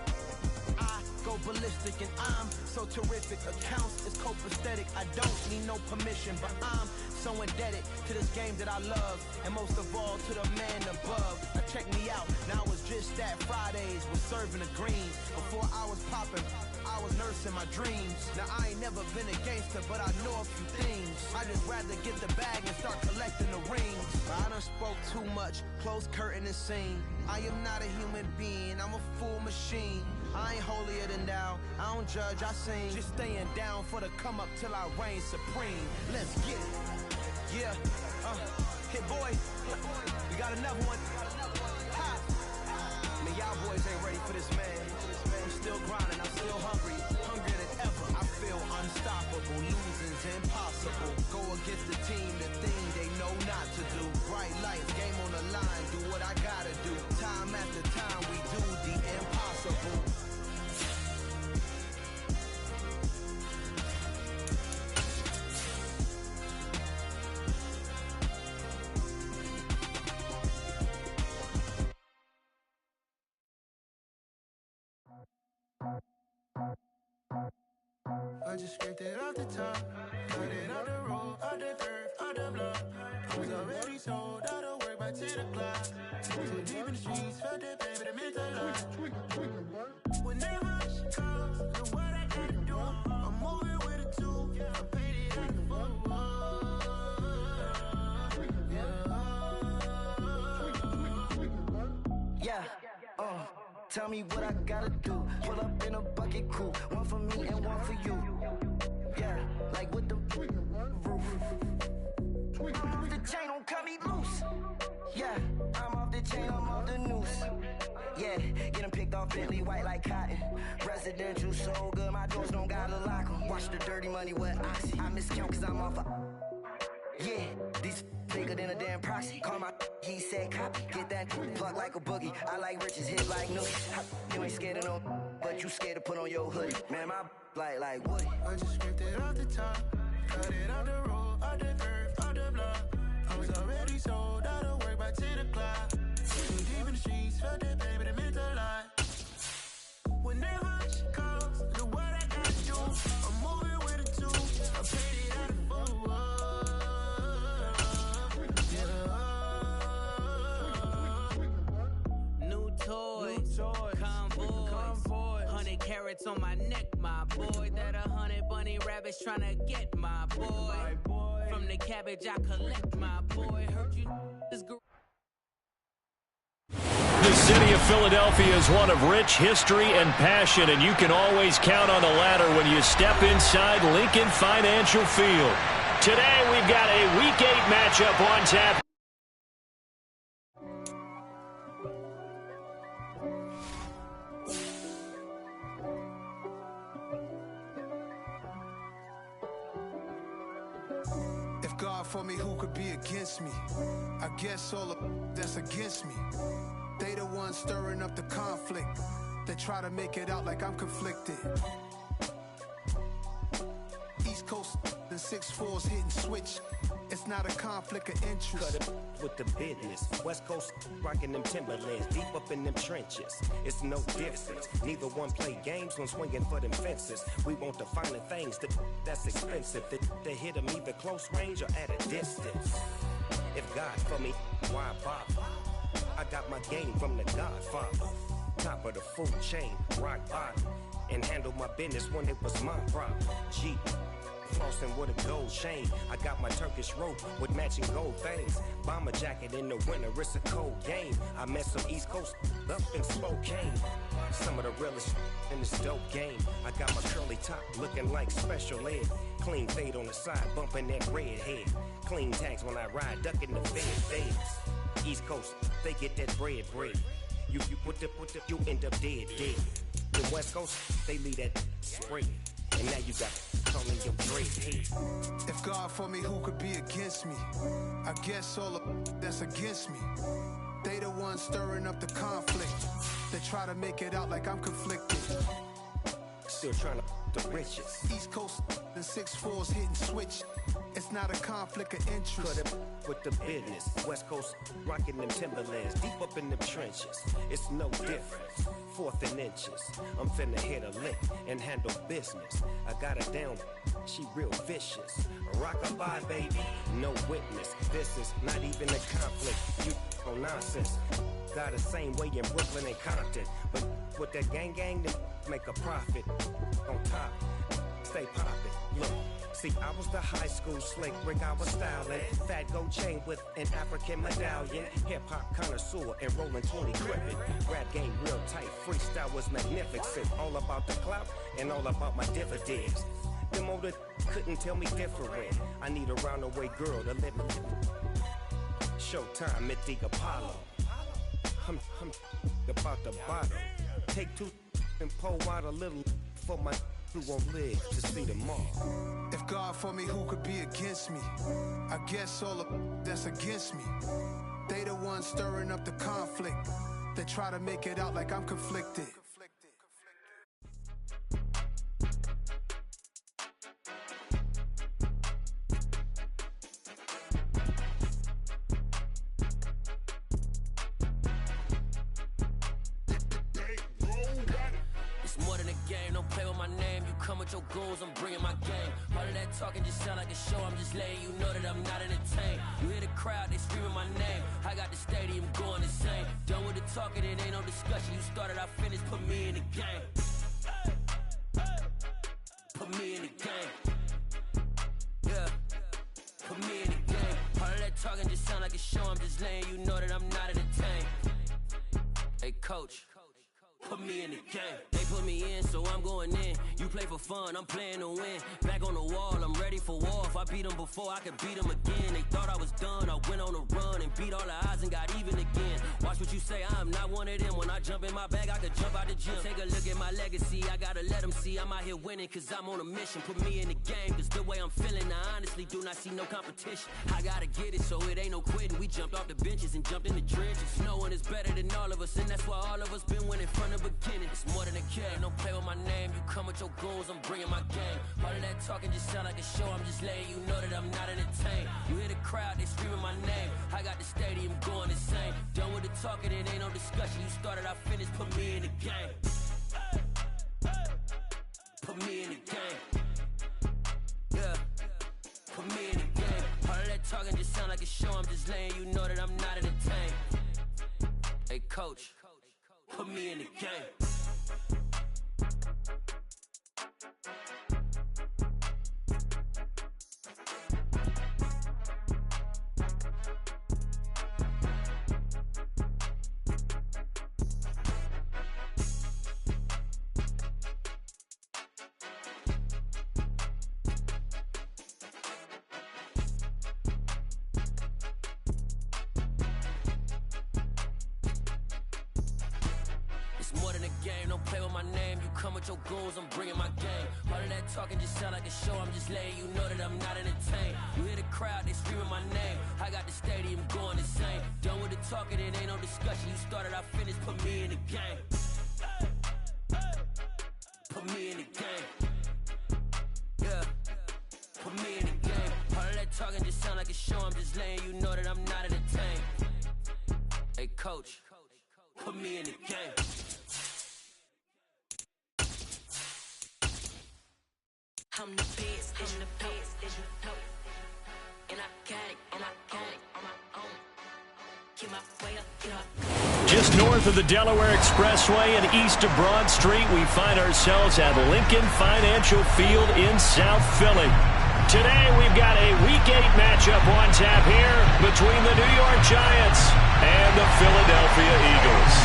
I go ballistic, and I'm so terrific. Accounts is copacetic. I don't need no permission, but I'm so indebted to this game that I love, and most of all to the man above. Now check me out, now it's just that Fridays was serving the greens. Before I was popping, I was nursing my dreams. Now I ain't never been a gangster, but I know a few things. I just rather get the bag and start collecting the rings. I done spoke too much, close curtain and scene. I am not a human being, I'm a full machine. I ain't holier than thou, I don't judge, I sing. Just staying down for the come up till I reign supreme. Let's get it. Yeah, hit boy, we got another one. Ha. Man, y'all boys ain't ready for this, man. I'm still grinding, I'm still hungry, hungrier than ever. I feel unstoppable, losing's impossible. Go against the team, the thing they know not to do. Bright lights, game on the line, do what I gotta do. Time after time, we do the impossible. I just scraped it off the top, got it on the road, on the dirt, on the block. I was already sold, out of work by 10 o'clock. Too deep in the streets, felt that pain, but it meant a lot. Whenever she calls, know what I gotta do. I'm moving with a two, I'm painted like a fool. Yeah, tell me what I gotta do. Pull up in a bucket crew, one for me and one for you. Yeah, like with the roof. I'm off the chain, don't cut me loose. Yeah, I'm off the chain, I'm off the noose. Yeah, get them picked off Bentley white like cotton. Residential so good, my doors don't gotta lock 'em. Watch the dirty money with Oxy. I miscount cause I'm off yeah, these bigger than a damn proxy. Call my he said copy. Get that plug like a boogie. I like riches, hit like nookie. You ain't scared of no, but you scared to put on your hoodie. Man, my like Woody. I just ripped it off the top, cut it off the road, off the curve, off the block. I was already sold out of work by 10 o'clock. Too deep in the streets, felt that baby, that meant a lot. Whenever she calls, do what I gotta do. I'm moving with a two. I paid it out of full. New toys, convoys, 100 carats on my neck, my boy. That 100 bunny rabbits tryna get my boy. From the cabbage I collect, my boy. Heard you this girl. The city of Philadelphia is one of rich history and passion, and you can always count on the latter when you step inside Lincoln Financial Field. Today, we've got a Week 8 matchup on tap. If God for me, who could be against me? I guess all of that's against me. They the ones stirring up the conflict. They try to make it out like I'm conflicted. East Coast, the 6'4s hitting switch. It's not a conflict of interest. Cut it with the business. West Coast rocking them Timberlands, deep up in them trenches. It's no difference. Neither one play games when swinging for them fences. We want the finer things that's expensive. That hit them either close range or at a distance. If God for me, why bother? I got my game from the Godfather. Top of the food chain, rock bottom. And handle my business when it was my problem. G. Flossing with a gold chain. I got my Turkish rope with matching gold things. Bomber jacket in the winter, it's a cold game. I met some East Coast up in Spokane. Some of the realest in this dope game. I got my curly top looking like special ed. Clean fade on the side, bumping that red head. Clean tags when I ride, ducking the feds. East Coast, they get that bread. You you end up dead. The West Coast, they leave that spray. And now you got calling your dread head. If God for me, who could be against me? I guess all of that's against me. They the ones stirring up the conflict. They try to make it out like I'm conflicted. Still trying to the riches. East Coast, the 6'4s hitting switch. It's not a conflict of interest. Cut it with the business. West Coast rocking them Timberlands, deep up in them trenches. It's no difference. 4th and inches. I'm finna hit a lick and handle business. I got her down, she real vicious. Rock-a-bye, baby, no witness. This is not even a conflict. You on nonsense. Got the same way in Brooklyn and Compton. But with that gang, then make a profit. On top, stay poppin'. Look. See, I was the high school slick Rick, I was styling. Fat gold chain with an African medallion. Hip-hop connoisseur and rolling 20 gripping. Rap game real tight, freestyle was magnificent. All about the clout and all about my dividends. Them older couldn't tell me different. I need a roundaway girl to live with. Showtime at the Apollo. I'm about the bottom. Take 2 and pull out a little for my who won't live to see tomorrow. If God for me, who could be against me? I guess all of that's against me. They the ones stirring up the conflict. They try to make it out like I'm conflicted. Your goals, I'm bringing my game. All of that talking just sound like a show. I'm just letting you know that I'm not entertained. You hear the crowd, they screaming my name. I got the stadium going insane. Done with the talking, it ain't no discussion. You started, I finished, put me in the game. Put me in the game. Yeah, put me in the game. All of that talking just sound like a show. I'm just letting you know that I'm not entertained. Hey, coach. Put me in the game. They put me in, so I'm going in. You play for fun, I'm playing to win. Back on the wall, I'm ready for war. If I beat them before, I could beat them again. They thought I was done, I went on a run and beat all the odds and got even again. Watch what you say, I'm not one of them. When I jump in my bag, I could jump out the gym. Take a look at my legacy, I gotta let them see I'm out here winning, cause I'm on a mission. Put me in the game, cause the way I'm feeling, I honestly do not see no competition. I gotta get it, so it ain't no quitting. We jumped off the benches and jumped in the trenches. No one is better than all of us, and that's why all of us been winning from the beginning. It's more than a game, don't play with my name. You come with your goons, I'm bringing my game. All of that talking just sound like a show. I'm just letting you know that I'm not entertained. You hear the crowd, they screaming my name. I got the stadium going insane. Done with the talking, it ain't no discussion. You started, I finished, put me in the game. Put me in the game. Yeah, put me in the game. All of that talking just sound like a show. I'm just letting you know that I'm not entertained. Hey coach, put me in the game. More than a game, don't play with my name. You come with your goons, I'm bringing my game. All of that talking just sound like a show. I'm just letting you know that I'm not entertained. You hear the crowd, they screaming my name. I got the stadium going insane. Done with the talking, it ain't no discussion. You started, I finished, put me in the game. Put me in the game. Yeah, put me in the game. All of that talking just sound like a show. I'm just letting you know that I'm not entertained. Hey coach, put me in the game. I'm the best, and you know, and I got it on my own. Get my way up, get up. Just north of the Delaware Expressway and east of Broad Street, we find ourselves at Lincoln Financial Field in South Philly. Today, we've got a Week 8 matchup on tap here between the New York Giants and the Philadelphia Eagles.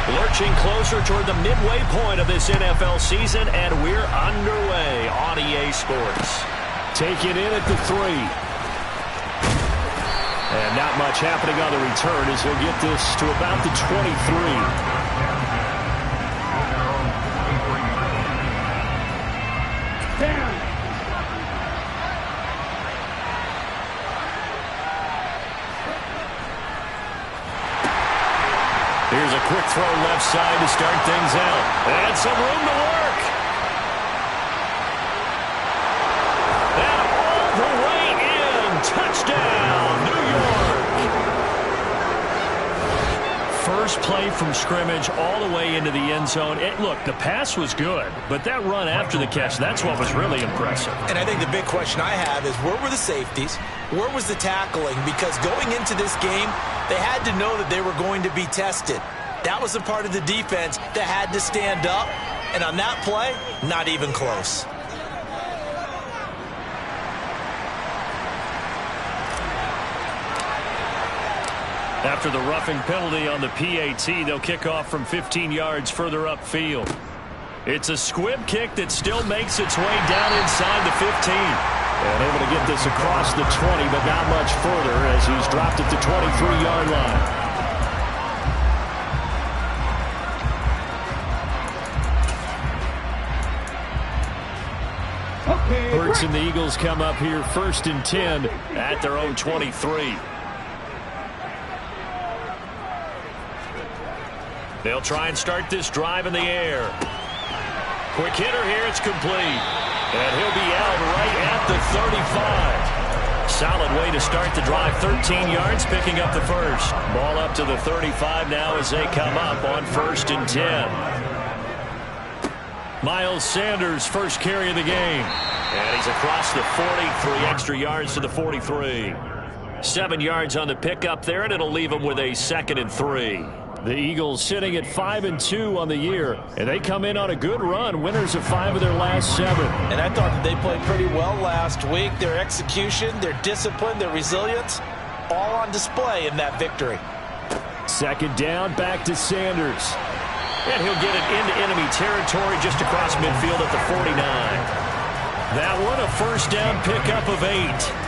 Lurching closer toward the midway point of this NFL season, and we're underway on EA Sports. Taking in at the 3. And not much happening on the return as he'll get this to about the 23. Here's a quick throw left side to start things out. And some room to work. And all the way in. Touchdown, New York. First play from scrimmage all the way into the end zone. Look, the pass was good, but that run after the catch, that's what was really impressive. And I think the big question I have is, where were the safeties? Where was the tackling? Because going into this game, they had to know that they were going to be tested. That was a part of the defense that had to stand up. And on that play, not even close. After the roughing penalty on the PAT, they'll kick off from 15 yards further upfield. It's a squib kick that still makes its way down inside the 15. And able to get this across the 20, but not much further as he's dropped at the 23-yard line. Hurts and the Eagles come up here 1st and 10 at their own 23. They'll try and start this drive in the air. Quick hitter here, it's complete. And he'll be out right at the 35. Solid way to start the drive. 13 yards, picking up the first. Ball up to the 35 now as they come up on 1st and 10. Miles Sanders, first carry of the game. And he's across the 40, 3 extra yards to the 43. 7 yards on the pickup there, and it'll leave him with a 2nd and 3. The Eagles sitting at 5-2 on the year, and they come in on a good run, winners of 5 of their last 7. And I thought that they played pretty well last week. Their execution, their discipline, their resilience, all on display in that victory. 2nd down, back to Sanders. And he'll get it into enemy territory just across midfield at the 49. That one, a first down pickup of 8.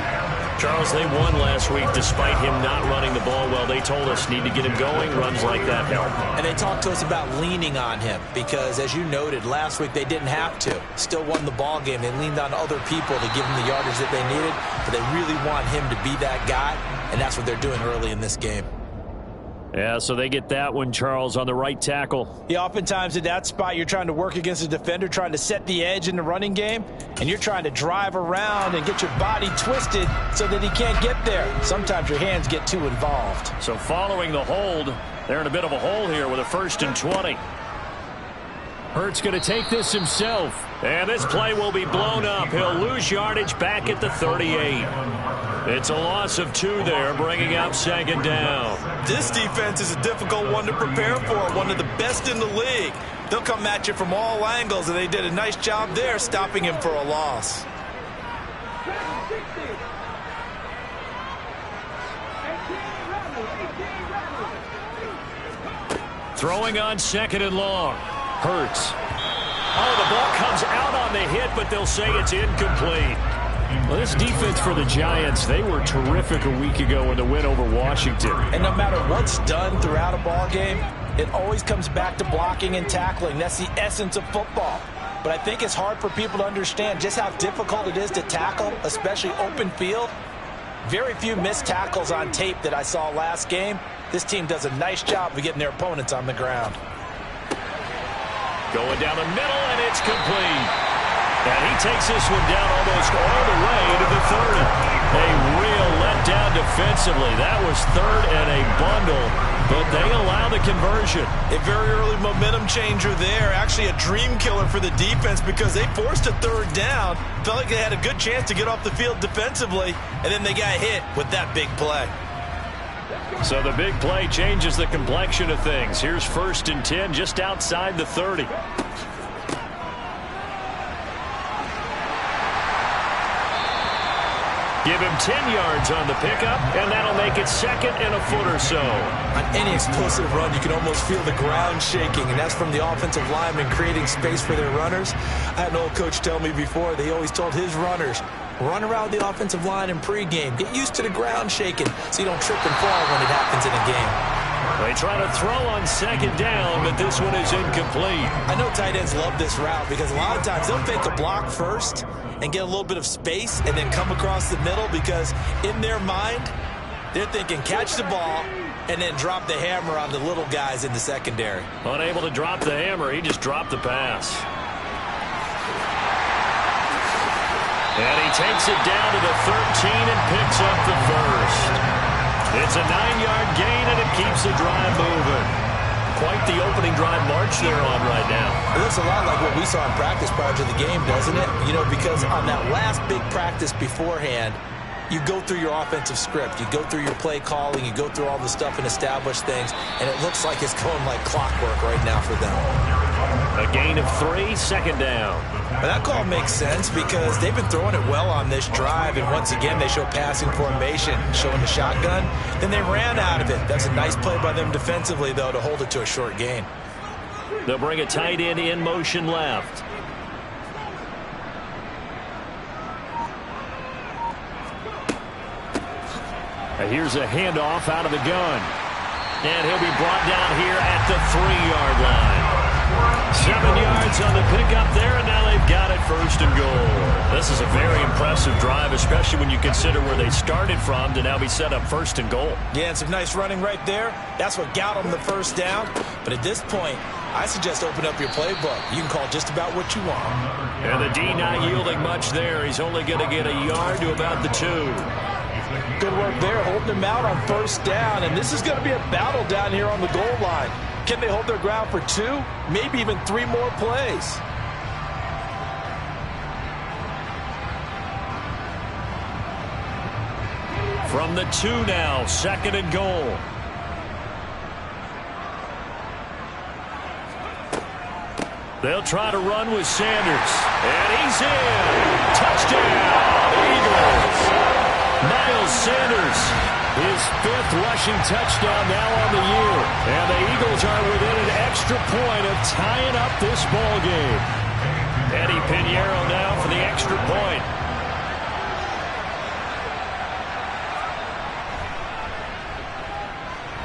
Charles, they won last week despite him not running the ball well. They told us need to get him going. Runs like that help. And they talked to us about leaning on him because, as you noted, last week they didn't have to. Still won the ball game. They leaned on other people to give them the yardage that they needed, but they really want him to be that guy, and that's what they're doing early in this game. Yeah, so they get that one, Charles, on the right tackle. Yeah, oftentimes in that spot, you're trying to work against a defender, trying to set the edge in the running game, and you're trying to drive around and get your body twisted so that he can't get there. Sometimes your hands get too involved. So following the hold, they're in a bit of a hole here with a 1st and 20. Hurts going to take this himself. And this play will be blown up. He'll lose yardage back at the 38. It's a loss of 2 there, bringing up 2nd down. This defense is a difficult one to prepare for, one of the best in the league. They'll come at you from all angles, and they did a nice job there stopping him for a loss. Throwing on 2nd and long. Hurts. Oh, the ball comes out on the hit, but they'll say it's incomplete. Well, this defense for the Giants, they were terrific a week ago in the win over Washington. And no matter what's done throughout a ball game, it always comes back to blocking and tackling. That's the essence of football. But I think it's hard for people to understand just how difficult it is to tackle, especially open field. Very few missed tackles on tape that I saw last game. This team does a nice job of getting their opponents on the ground. Going down the middle, and it's complete. And he takes this one down almost all the way to the 30. A real letdown defensively. That was 3rd and a bundle, but they allow the conversion. A very early momentum changer there. Actually a dream killer for the defense because they forced a 3rd down. Felt like they had a good chance to get off the field defensively, and then they got hit with that big play. So the big play changes the complexion of things. Here's 1st and 10 just outside the 30. Give him 10 yards on the pickup, and that'll make it 2nd and a foot or so. On any explosive run, you can almost feel the ground shaking, and that's from the offensive linemen creating space for their runners. I had an old coach tell me before, they always told his runners, run around the offensive line in pregame. Get used to the ground shaking so you don't trip and fall when it happens in a game. They try to throw on 2nd down, but this one is incomplete. I know tight ends love this route because a lot of times they'll fake a block first and get a little bit of space and then come across the middle because in their mind, they're thinking catch the ball and then drop the hammer on the little guys in the secondary. Unable to drop the hammer, he just dropped the pass. And he takes it down to the 13 and picks up the 1st. It's a 9-yard gain, and it keeps the drive moving. Quite the opening drive march they're on right now. It looks a lot like what we saw in practice prior to the game, doesn't it? You know, because on that last big practice beforehand, you go through your offensive script. You go through your play calling. You go through all the stuff and establish things, and it looks like it's going like clockwork right now for them. A gain of 3, 2nd down. But that call makes sense because they've been throwing it well on this drive, and once again, they show passing formation, showing the shotgun. Then they ran out of it. That's a nice play by them defensively, though, to hold it to a short gain. They'll bring a tight end in motion left. Here's a handoff out of the gun. And he'll be brought down here at the 3-yard line. 7 yards on the pickup there, and now they've got it 1st and goal. This is a very impressive drive, especially when you consider where they started from to now be set up 1st and goal. Yeah, and some nice running right there. That's what got them the 1st down. But at this point, I suggest open up your playbook. You can call just about what you want. And the D not yielding much there. He's only going to get a yard to about the 2. Good work there, holding them out on 1st down, and this is going to be a battle down here on the goal line. Can they hold their ground for 2, maybe even 3 more plays? From the 2 now, 2nd and goal. They'll try to run with Sanders, and he's in. Touchdown, Eagles. Miles Sanders, His 5th rushing touchdown now on the year. And the Eagles are within an extra point of tying up this ball game. Eddie Pinheiro now for the extra point.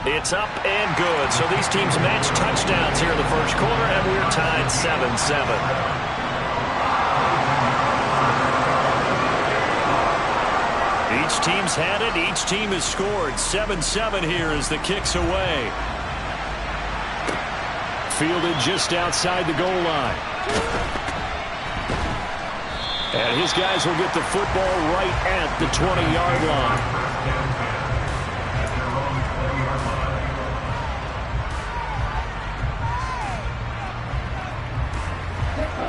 It's up and good. So these teams match touchdowns here in the first quarter, and we're tied 7-7. Each team's had it. Each team has scored. 7-7 here as the kick's away. Fielded just outside the goal line. And his guys will get the football right at the 20-yard line.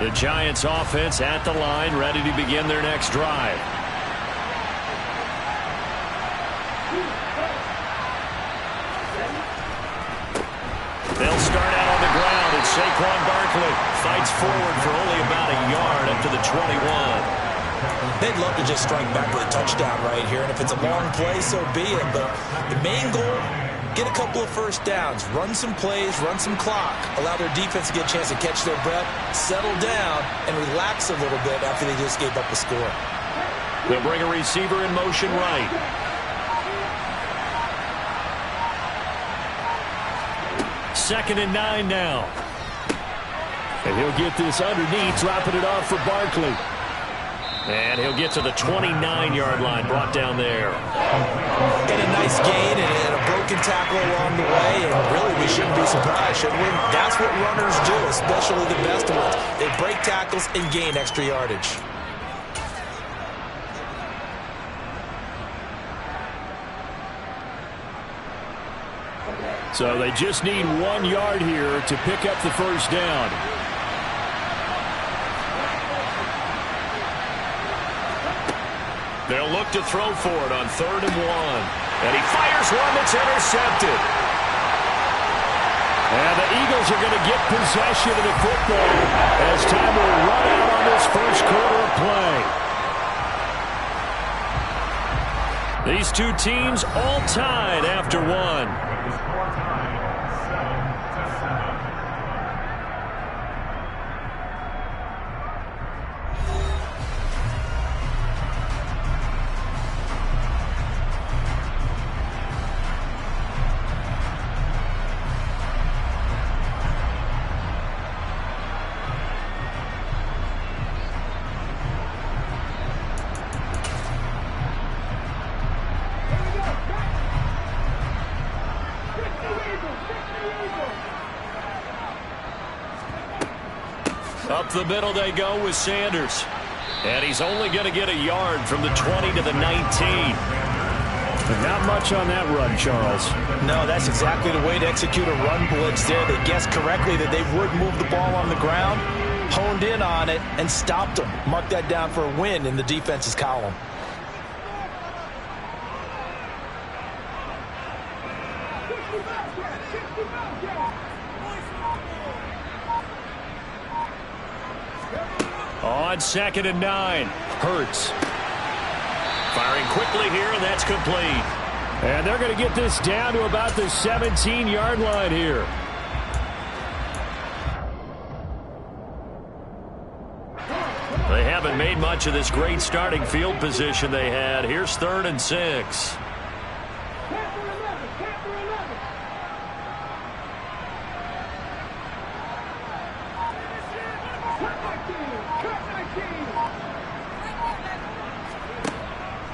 The Giants offense at the line, ready to begin their next drive. They'll start out on the ground, and Saquon Barkley fights forward for only about a yard up to the 21. They'd love to just strike back with a touchdown right here, and if it's a long play, so be it. But the main goal, get a couple of first downs, run some plays, run some clock, allow their defense to get a chance to catch their breath, settle down, and relax a little bit after they just gave up a score. They'll bring a receiver in motion right. Second and 9 now. And he'll get this underneath, dropping it off for Barkley. And he'll get to the 29-yard line, brought down there. And a nice gain and a broken tackle along the way. And really, we shouldn't be surprised, should we? That's what runners do, especially the best ones. They break tackles and gain extra yardage. So they just need 1 yard here to pick up the first down. They'll look to throw for it on 3rd and 1. And he fires one that's intercepted. And the Eagles are going to get possession of the football as time will run out on this first quarter of play. These two teams all tied after 1. Up the middle they go with Sanders. And he's only going to get a yard from the 20 to the 19. But not much on that run, Charles. No, that's exactly the way to execute a run blitz there. They guessed correctly that they would move the ball on the ground, honed in on it, and stopped them. Mark that down for a win in the defense's column. On 2nd and 9, Hurts. Firing quickly here, and that's complete. And they're going to get this down to about the 17-yard line here. They haven't made much of this great starting field position they had. Here's 3rd and 6.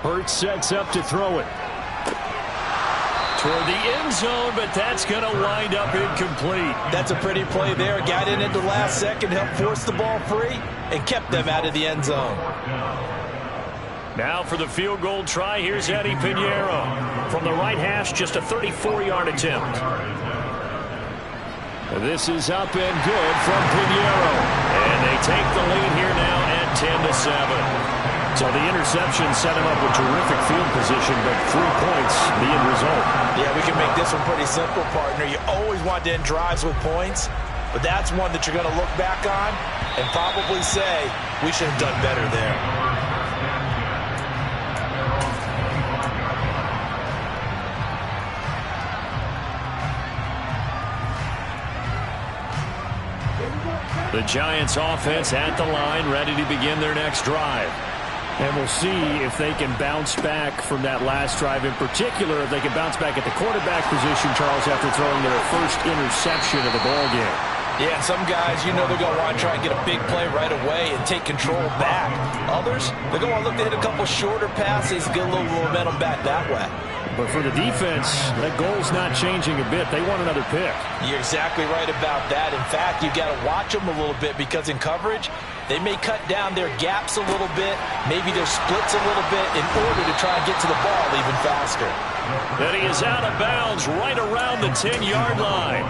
Hurts sets up to throw it toward the end zone, but that's going to wind up incomplete. That's a pretty play there. Got in at the last second, helped force the ball free, and kept them out of the end zone. Now for the field goal try, here's Eddie Pinheiro. From the right hash, just a 34-yard attempt. This is up and good from Pinheiro. And they take the lead here now at 10-7. So the interception set him up with terrific field position, but 3 points, the end result. Yeah, we can make this one pretty simple, partner. You always want to end drives with points, but that's one that you're going to look back on and probably say, we should have done better there. The Giants offense at the line, ready to begin their next drive. And we'll see if they can bounce back from that last drive. In particular, if they can bounce back at the quarterback position, Charles, after throwing their first interception of the ball game. Yeah, and some guys, you know they're going to want to try and get a big play right away and take control back. Others, they're going to look to hit a couple shorter passes, get a little momentum back that way. But for the defense, that goal's not changing a bit. They want another pick. You're exactly right about that. In fact, you've got to watch them a little bit because in coverage, they may cut down their gaps a little bit, maybe their splits a little bit in order to try and get to the ball even faster. And he is out of bounds right around the 10-yard line.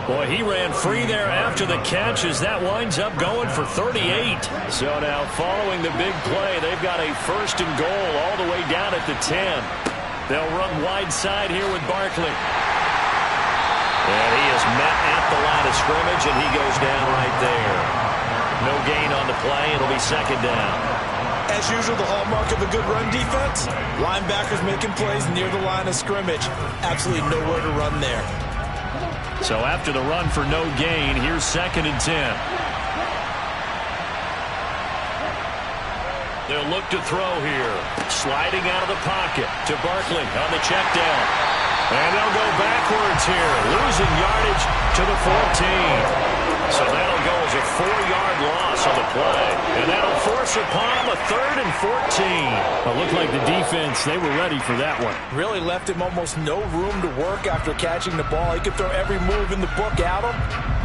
Boy, he ran free there after the catch as that winds up going for 38. So now following the big play, they've got a first and goal all the way down at the 10. They'll run wide side here with Barkley. And he is met at the line of scrimmage, and he goes down right there. No gain on the play. It'll be second down. As usual, the hallmark of a good run defense, linebackers making plays near the line of scrimmage. Absolutely nowhere to run there. So after the run for no gain, here's second and 10. They'll look to throw here. Sliding out of the pocket to Barkley on the check down. And they'll go backwards here. Losing yardage to the 14. So that'll go as a 4-yard loss on the play. And that'll force upon them a 3rd and 14. It looked like the defense, they were ready for that one. Really left him almost no room to work after catching the ball. He could throw every move in the book at him.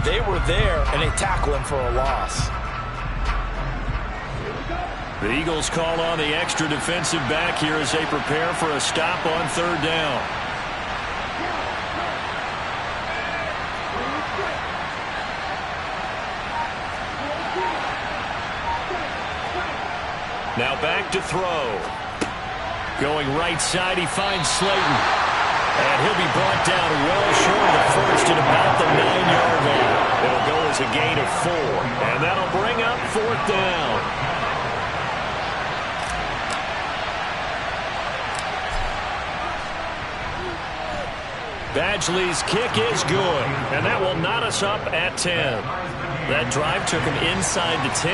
They were there, and they tackle him for a loss. The Eagles call on the extra defensive back here as they prepare for a stop on 3rd down. Now back to throw. Going right side, he finds Slayton. And he'll be brought down well short of the first at about the 9-yard line. It'll go as a gain of 4. And that'll bring up 4th down. Badgley's kick is good, and that will knot us up at 10. That drive took him inside the 10.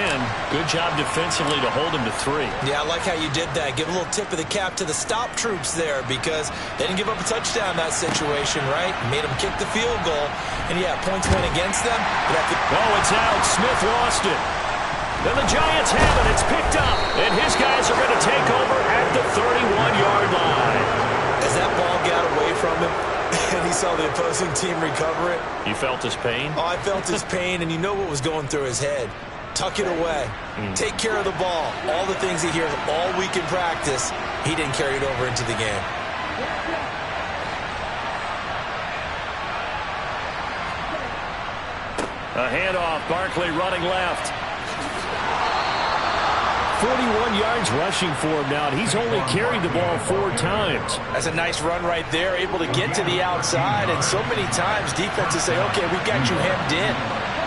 Good job defensively to hold him to 3. Yeah, I like how you did that. Give a little tip of the cap to the stop troops there because they didn't give up a touchdown in that situation, right? Made them kick the field goal, and yeah, points went against them. Oh, it's out. Smith lost it. Then the Giants have it. It's picked up, and his guys are going to take over at the 31-yard line. As that ball got away from him, and he saw the opposing team recover it. You felt his pain? Oh, I felt his pain, and you know what was going through his head. Tuck it away. Take care of the ball. All the things he hears all week in practice, he didn't carry it over into the game. A handoff. Barkley running left. 41 yards rushing for him now, and he's only carried the ball 4 times. That's a nice run right there, able to get to the outside, and so many times defenses say, okay, we've got you hemmed in.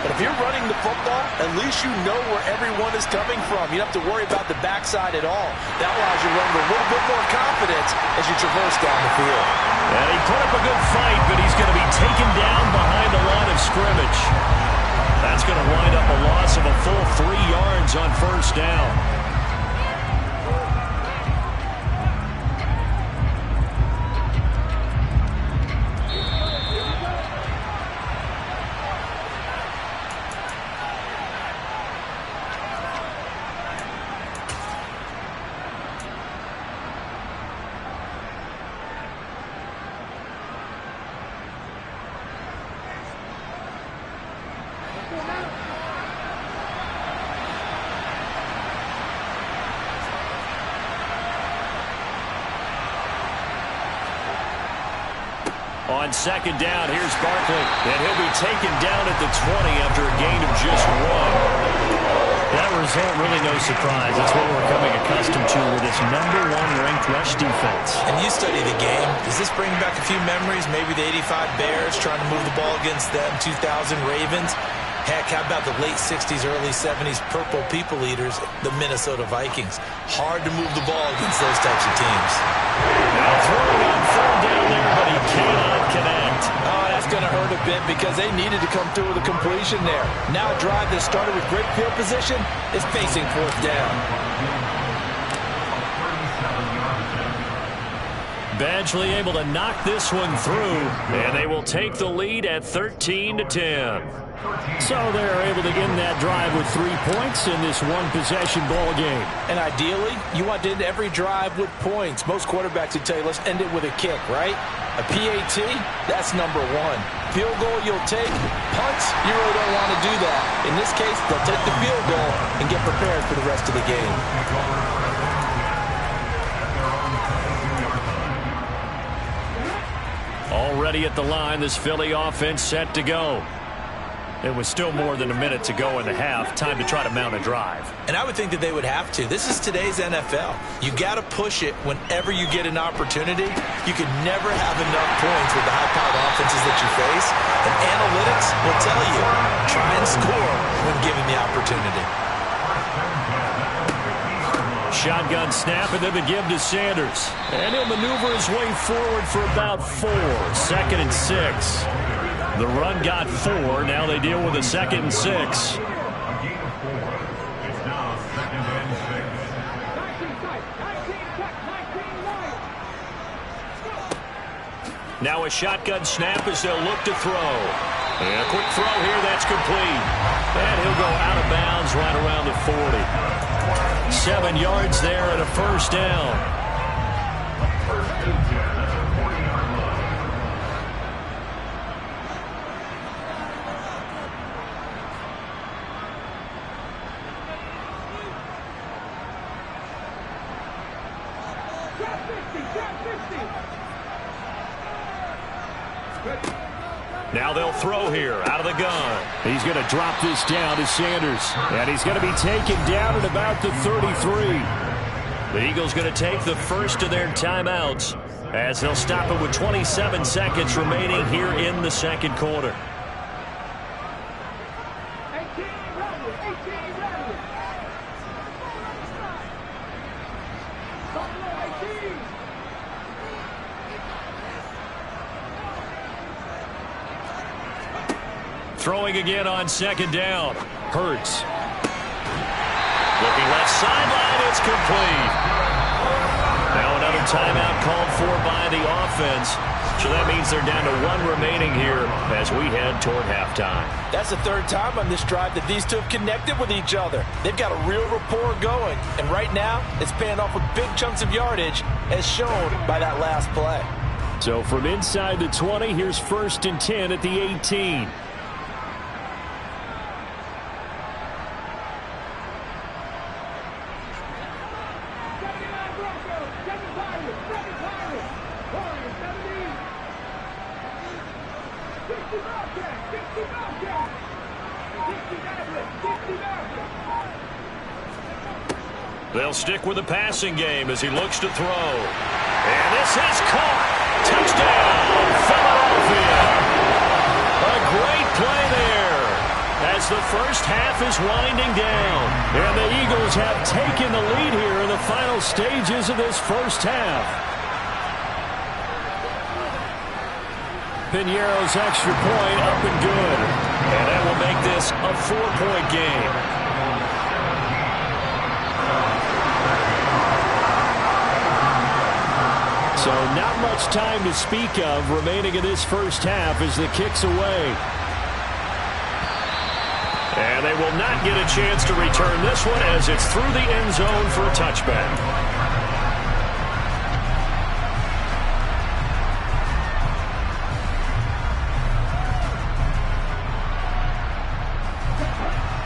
But if you're running the football, at least you know where everyone is coming from. You don't have to worry about the backside at all. That allows you to run with a little bit more confidence as you traverse down the field. And he put up a good fight, but he's going to be taken down behind the line of scrimmage. That's going to wind up a loss of a full 3 yards on first down. On second down, here's Barkley, and he'll be taken down at the 20 after a gain of just 1. That result, really no surprise. That's what we're coming accustomed to with this #1 ranked rush defense. And you study the game. Does this bring back a few memories? Maybe the 85 Bears trying to move the ball against them, 2000 Ravens. Heck, how about the late 60s, early 70s purple people eaters, the Minnesota Vikings? Hard to move the ball against those types of teams. Now throwing on third down there, but he cannot connect. Oh, that's going to hurt a bit because they needed to come through with a completion there. Now a drive that started with great field position is facing fourth down. Badgley able to knock this one through, and they will take the lead at 13-10. So they're able to end that drive with 3 points in this one-possession ball game. And ideally, you want to end every drive with points. Most quarterbacks would tell you, let's end it with a kick, right? A PAT, that's number one. Field goal you'll take. Punts, you really don't want to do that. In this case, they'll take the field goal and get prepared for the rest of the game. Already at the line, this Philly offense set to go. It was still more than a minute to go in the half. Time to try to mount a drive. And I would think that they would have to. This is today's NFL. You got to push it whenever you get an opportunity. You can never have enough points with the high-powered offenses that you face. And analytics will tell you, try and score when given the opportunity. Shotgun snap, and then the give to Sanders. And he'll maneuver his way forward for about 4. 2nd and 6. The run got 4. Now they deal with a 2nd and 6. A gain of 4. It's now 2nd and 6. Now a shotgun snap as they'll look to throw. And a quick throw here, that's complete. And he'll go out of bounds right around the 40. 7 yards there and a first down. First and 10 at the 40-yard line. Now they'll throw here out of the gun. He's going to drop this down to Sanders. And he's going to be taken down at about the 33. The Eagles going to take the first of their timeouts as they'll stop it with 27 seconds remaining here in the second quarter. Throwing again on second down. Hurts. Looking left sideline. It's complete. Now another timeout called for by the offense. So that means they're down to 1 remaining here as we head toward halftime. That's the 3rd time on this drive that these two have connected with each other. They've got a real rapport going. And right now, it's paying off with big chunks of yardage as shown by that last play. So from inside the 20, here's 1st and 10 at the 18. They'll stick with the passing game as he looks to throw. And this is caught. Touchdown, Philadelphia. A great play there as the first half is winding down. And the Eagles have taken the lead here in the final stages of this first half. Piñeiro's extra point up and good. And that will make this a 4-point game. So not much time to speak of remaining in this first half as the kick's away. And they will not get a chance to return this one as it's through the end zone for a touchback.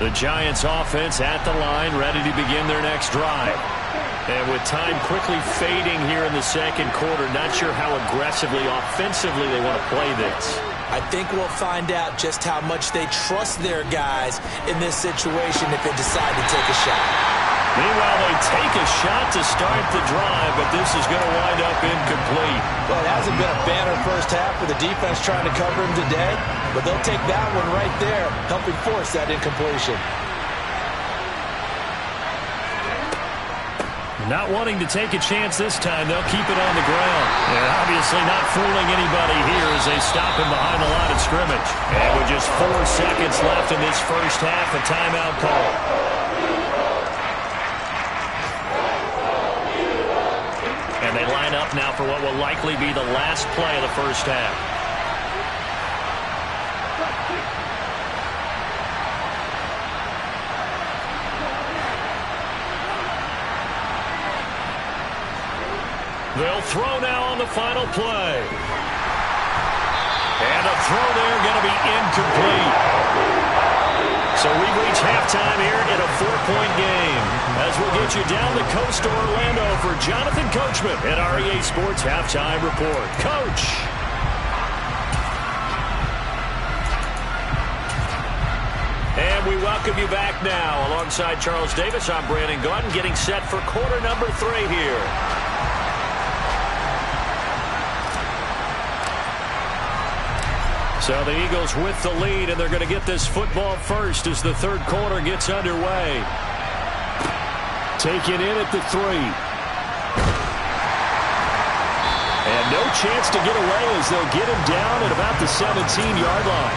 The Giants offense at the line, ready to begin their next drive. And with time quickly fading here in the second quarter, not sure how aggressively, offensively they want to play this. I think we'll find out just how much they trust their guys in this situation if they decide to take a shot. Meanwhile, they take a shot to start the drive, but this is going to wind up incomplete. Well, it hasn't been a banner first half for the defense trying to cover him today, but they'll take that one right there, helping force that incompletion. Not wanting to take a chance this time, they'll keep it on the ground. They're obviously not fooling anybody here as they stop him behind the line of scrimmage. And with just 4 seconds left in this first half, a timeout call. And they line up now for what will likely be the last play of the first half. They'll throw now on the final play. And a throw there going to be incomplete. So we've reached halftime here in a 4-point game. As we'll get you down the coast to Orlando for Jonathan Coachman at REA Sports Halftime Report. Coach. And we welcome you back now. Alongside Charles Davis, I'm Brandon Gaudin, getting set for quarter number 3 here. So the Eagles with the lead, and they're going to get this football first as the third quarter gets underway. Taken in at the 3. And no chance to get away as they'll get him down at about the 17-yard line.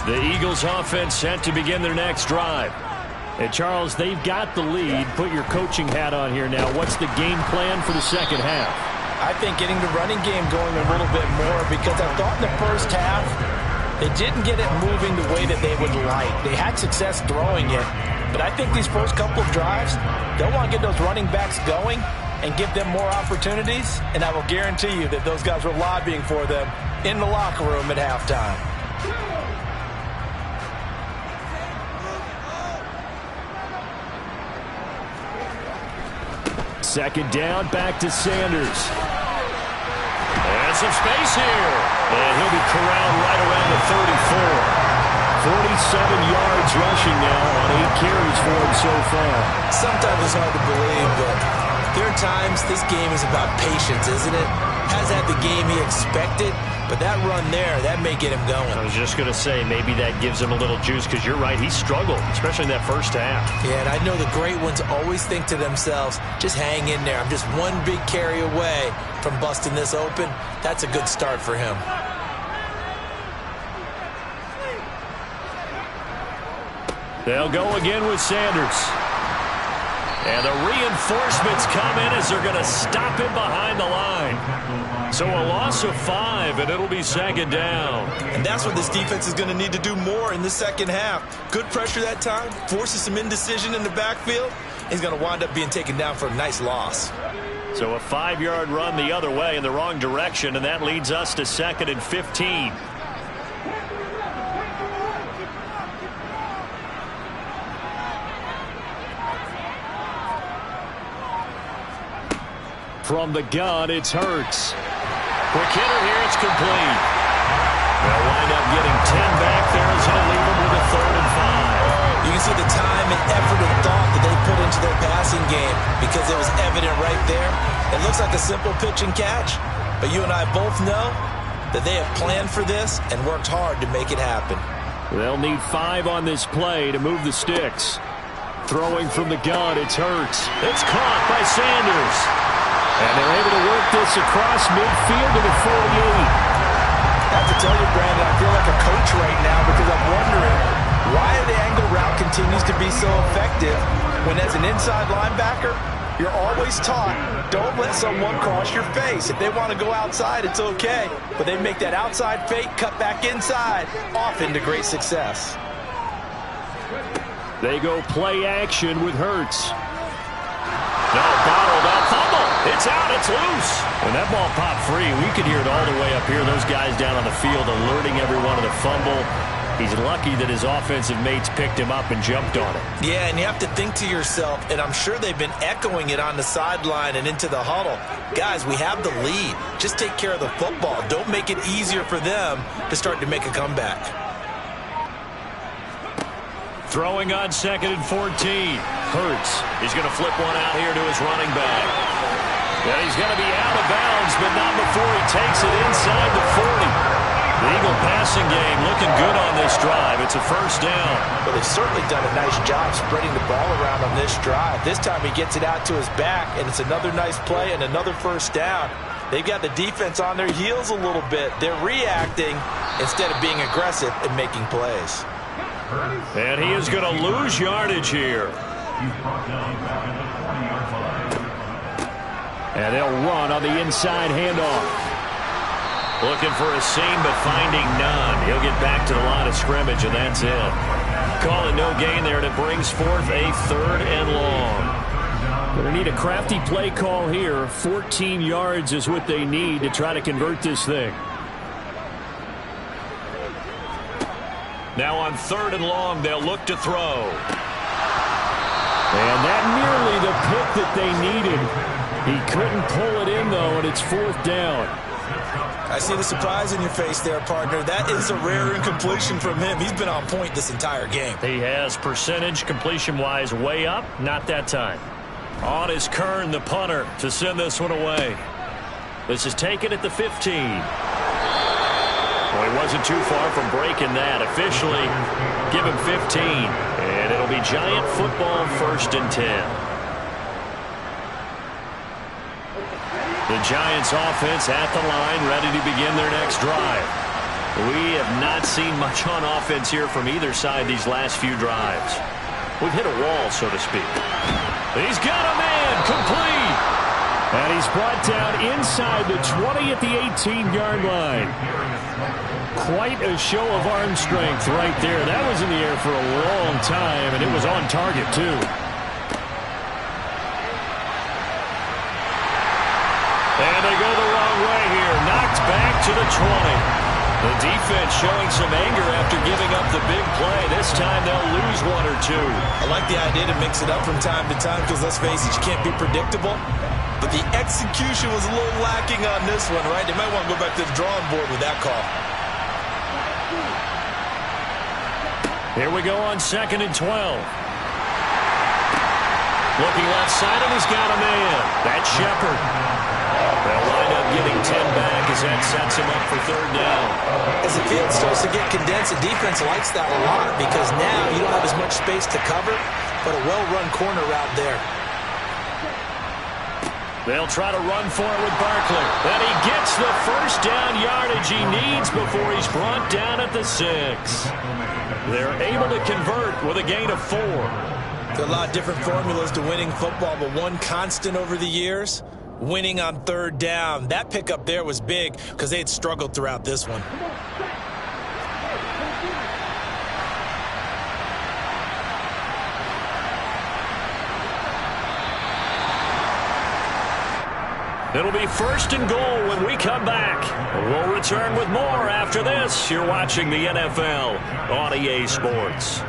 The Eagles offense set to begin their next drive. And Charles, they've got the lead. Put your coaching hat on here now. What's the game plan for the second half? I think getting the running game going a little bit more, because I thought in the first half they didn't get it moving the way that they would like. They had success throwing it, but I think these first couple of drives, they'll want to get those running backs going and give them more opportunities, and I will guarantee you that those guys were lobbying for them in the locker room at halftime. Second down, back to Sanders. And some space here. And he'll be corralled right around the 34. 47 yards rushing now on 8 carries for him so far. Sometimes it's hard to believe, but there are times this game is about patience, isn't it? Hasn't had the game he expected, but that run there, that may get him going. I was just going to say, maybe that gives him a little juice, because you're right, he struggled, especially in that first half. Yeah, and I know the great ones always think to themselves, just hang in there. I'm just one big carry away from busting this open. That's a good start for him. They'll go again with Sanders. And the reinforcements come in as they're going to stop him behind the line. So a loss of 5, and it'll be second down. And that's what this defense is going to need to do more in the second half. Good pressure that time, forces some indecision in the backfield. He's going to wind up being taken down for a nice loss. So a 5-yard run the other way in the wrong direction, and that leads us to 2nd and 15. From the gun, it's Hurts. Quick hitter here, it's complete. They'll wind up getting 10 back there as he'll leave them with a 3rd and 5. You can see the time and effort and thought that they put into their passing game, because it was evident right there. It looks like a simple pitch and catch, but you and I both know that they have planned for this and worked hard to make it happen. They'll need 5 on this play to move the sticks. Throwing from the gun, it's Hurts. It's caught by Sanders. And they're able to work this across midfield to the 48. I have to tell you, Brandon, I feel like a coach right now, because I'm wondering why the angle route continues to be so effective when, as an inside linebacker, you're always taught, don't let someone cross your face. If they want to go outside, it's okay. But they make that outside fake, cut back inside, often to great success. They go play action with Hurts. No, bottled up, fumble. It's out, it's loose. When that ball popped free, we could hear it all the way up here. Those guys down on the field alerting everyone of the fumble. He's lucky that his offensive mates picked him up and jumped on it. Yeah, and you have to think to yourself, and I'm sure they've been echoing it on the sideline and into the huddle. Guys, we have the lead. Just take care of the football. Don't make it easier for them to start to make a comeback. Throwing on 2nd and 14. Hurts. He's going to flip one out here to his running back. And he's going to be out of bounds, but not before he takes it inside the 40. The Eagle passing game looking good on this drive. It's a first down. Well, they've certainly done a nice job spreading the ball around on this drive. This time he gets it out to his back, and it's another nice play and another first down. They've got the defense on their heels a little bit. They're reacting instead of being aggressive and making plays. And he is going to lose yardage here. And they'll run on the inside handoff. Looking for a seam, but finding none. He'll get back to the line of scrimmage, and that's it. Calling no gain there, and it brings forth a 3rd and long. Going to need a crafty play call here. 14 yards is what they need to try to convert this thing. Now on 3rd and long, they'll look to throw. And that nearly the pick that they needed. He couldn't pull it in, though, and it's 4th down. I see the surprise in your face there, partner. That is a rare incompletion from him. He's been on point this entire game. He has percentage completion-wise way up. Not that time. On is Kern, the punter, to send this one away. This is taken at the 15. Well, he wasn't too far from breaking that. Officially, give him 15. And it'll be Giant football 1st and 10. The Giants offense at the line, ready to begin their next drive. We have not seen much on offense here from either side these last few drives. We've hit a wall, so to speak. He's got a man, complete. And he's brought down inside the 20 at the 18-yard line. Quite a show of arm strength right there. That was in the air for a long time, and it was on target, too. And they go the wrong way here. Knocked back to the 20. The defense showing some anger after giving up the big play. This time they'll lose 1 or 2. I like the idea to mix it up from time to time because, let's face it, you can't be predictable. But the execution was a little lacking on this one, right? They might want to go back to the drawing board with that call. Here we go on 2nd and 12. Looking left side, and he's got a man. That's Shepard. They'll wind up getting 10 back as that sets him up for 3rd down. As the field starts to get condensed, the defense likes that a lot because now you don't have as much space to cover, but a well-run corner route there. They'll try to run for it with Barkley. And he gets the first down yardage he needs before he's brought down at the 6. They're able to convert with a gain of 4. There are a lot of different formulas to winning football, but one constant over the years, winning on 3rd down. That pickup there was big because they had struggled throughout this one. It'll be 1st and goal when we come back. We'll return with more after this. You're watching the NFL on EA Sports.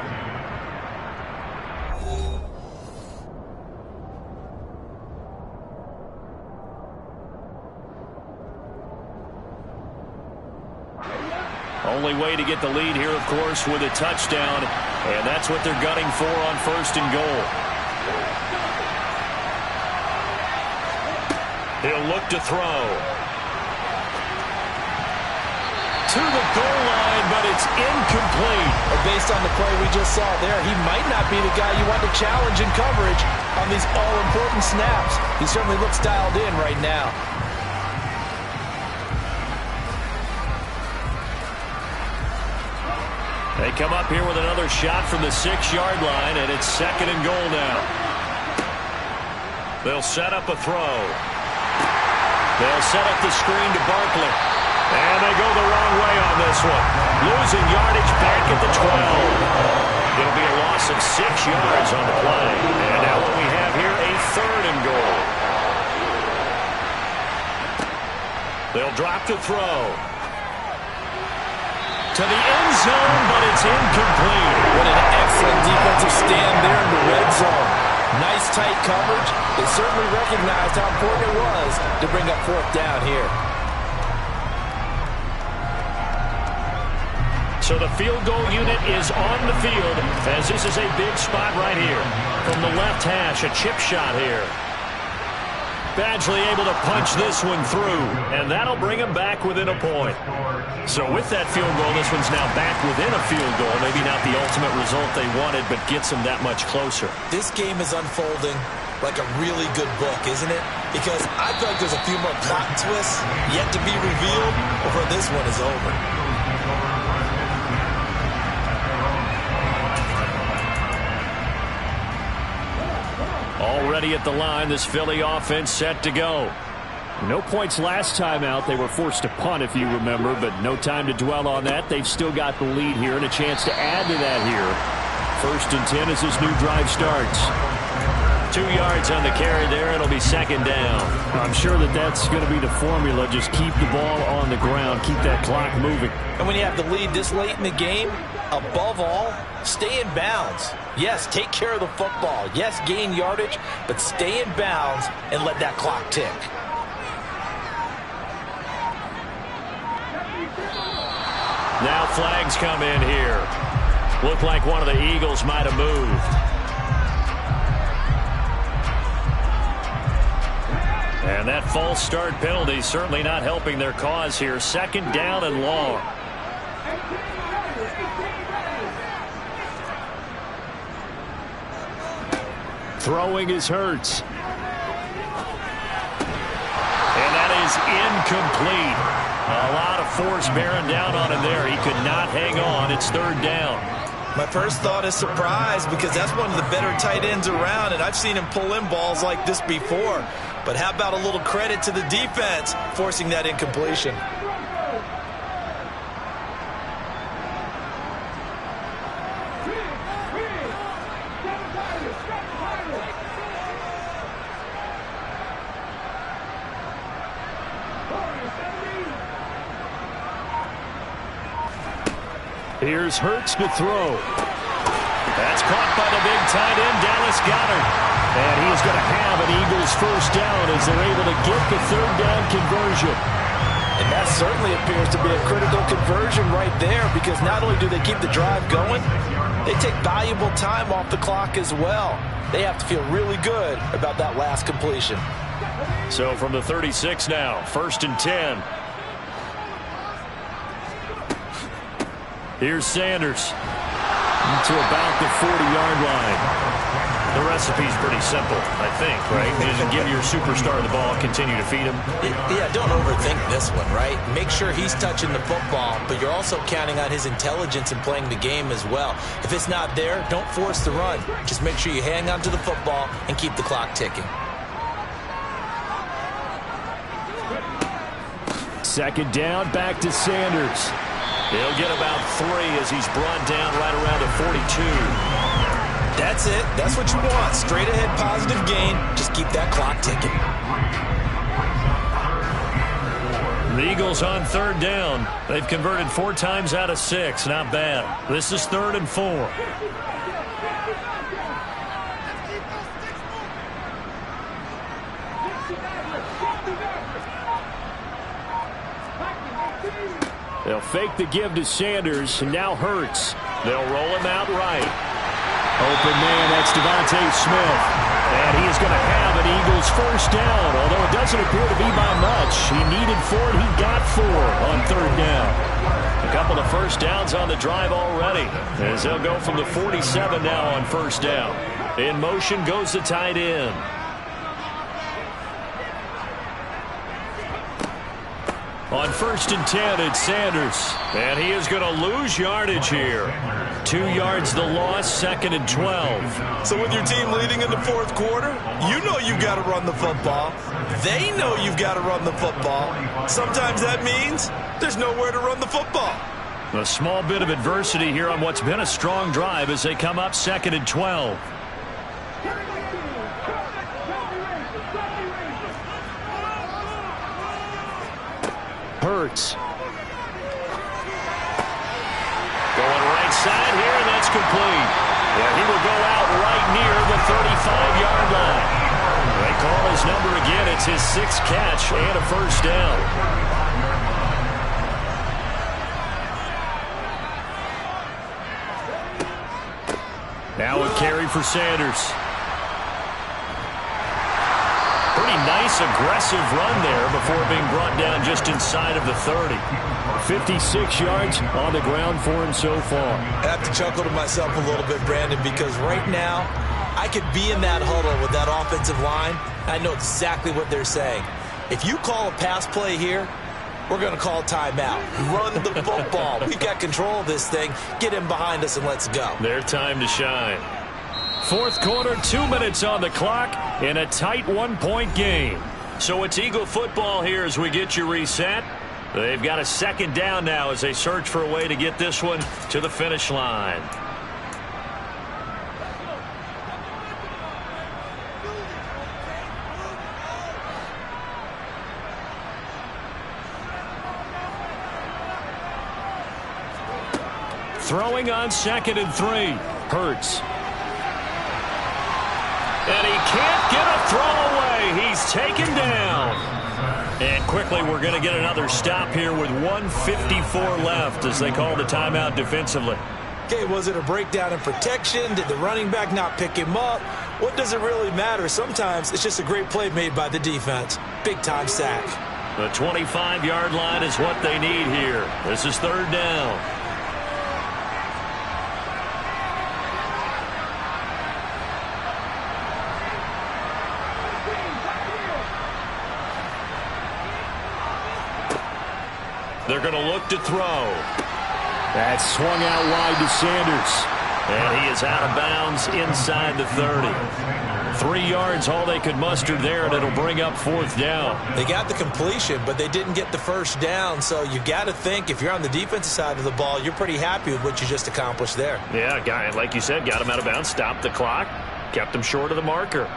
Only way to get the lead here, of course, with a touchdown. And that's what they're gunning for on 1st and goal. He'll look to throw. To the goal line, but it's incomplete. Based on the play we just saw there, he might not be the guy you want to challenge in coverage on these all-important snaps. He certainly looks dialed in right now. They come up here with another shot from the 6-yard line, and it's 2nd and goal now. They'll set up a throw. They'll set up the screen to Barkley. And they go the wrong way on this one. Losing yardage back at the 12. It'll be a loss of 6 yards on the play. And now what we have here, a 3rd and goal. They'll drop to throw. to the end zone, but it's incomplete. What an excellent defensive stand there in the red zone. Nice tight coverage. They certainly recognized how important it was to bring up fourth down here. So the field goal unit is on the field as this is a big spot right here. From the left hash, a chip shot here. Badgley able to punch this one through, and that'll bring him back within a point. So with that field goal, this one's now back within a field goal. Maybe not the ultimate result they wanted, but gets them that much closer. This game is unfolding like a really good book, isn't it? Because I feel like there's a few more plot twists yet to be revealed before this one is over. Already at the line, this Philly offense set to go. No points last time out. They were forced to punt, if you remember, but no time to dwell on that. They've still got the lead here and a chance to add to that here. 1st and 10 as this new drive starts. 2 yards on the carry there. It'll be 2nd down. I'm sure that that's going to be the formula. Just keep the ball on the ground. Keep that clock moving. And when you have the lead this late in the game, above all, stay in bounds. Yes, take care of the football. Yes, gain yardage, but stay in bounds and let that clock tick. Now flags come in here. Looked like one of the Eagles might have moved. And that false start penalty certainly not helping their cause here. 2nd down and long. Throwing is Hurts. And that is incomplete. A lot of force bearing down on him there. He could not hang on. It's 3rd down. My first thought is surprise because that's one of the better tight ends around, and I've seen him pull in balls like this before. But how about a little credit to the defense forcing that incompletion? Here's Hurts to throw. That's caught by the big tight end, Dallas Goedert. And he is going to have an Eagles 1st down as they're able to get the 3rd down conversion. And that certainly appears to be a critical conversion right there because not only do they keep the drive going, they take valuable time off the clock as well. They have to feel really good about that last completion. So from the 36 now, 1st and 10. Here's Sanders to about the 40-yard line. The recipe's pretty simple, I think, right? You just give your superstar the ball, continue to feed him. Yeah, don't overthink this one, right? Make sure he's touching the football, but you're also counting on his intelligence in playing the game as well. If it's not there, don't force the run. Just make sure you hang on to the football and keep the clock ticking. 2nd down, back to Sanders. He'll get about 3 as he's brought down right around the 42. That's it. That's what you want. Straight ahead positive gain. Just keep that clock ticking. The Eagles on 3rd down. They've converted 4 times out of 6. Not bad. This is 3rd and 4. They'll fake the give to Sanders, and now Hurts. They'll roll him out right. Open man, that's Devontae Smith. And he is going to have an Eagles 1st down, although it doesn't appear to be by much. He needed 4, and he got 4 on 3rd down. A couple of 1st downs on the drive already, as they'll go from the 47 now on 1st down. In motion goes the tight end. On 1st and 10, it's Sanders. And he is going to lose yardage here. 2 yards the loss, 2nd and 12. So with your team leading in the 4th quarter, you know you've got to run the football. They know you've got to run the football. Sometimes that means there's nowhere to run the football. A small bit of adversity here on what's been a strong drive as they come up 2nd and 12. Hurts. complete. Yeah, he will go out right near the 35-yard line. They call his number again. It's his 6th catch and a first down. Now a carry for Sanders. Pretty nice, aggressive run there before being brought down just inside of the 30. 56 yards on the ground for him so far. I have to chuckle to myself a little bit, Brandon, because right now I could be in that huddle with that offensive line. I know exactly what they're saying. If you call a pass play here, we're going to call timeout. Run the football. We've got control of this thing. Get him behind us and let's go. Their time to shine. Fourth quarter, 2 minutes on the clock in a tight 1-point game. So it's Eagle football here as we get you reset. They've got a second down now as they search for a way to get this one to the finish line. Throwing on 2nd and 3. Hurts. And he can't get a throw away. He's taken down. And quickly we're going to get another stop here with 1:54 left as they call the timeout defensively. Okay, was it a breakdown in protection? Did the running back not pick him up? What does it really matter? Sometimes it's just a great play made by the defense. Big-time sack. The 25-yard line is what they need here. This is 3rd down. They're going to look to throw. That's swung out wide to Sanders. And he is out of bounds inside the 30. 3 yards, all they could muster there, and it'll bring up 4th down. They got the completion, but they didn't get the first down. So you got to think if you're on the defensive side of the ball, you're pretty happy with what you just accomplished there. Yeah, guy, like you said, got him out of bounds, stopped the clock, kept him short of the marker.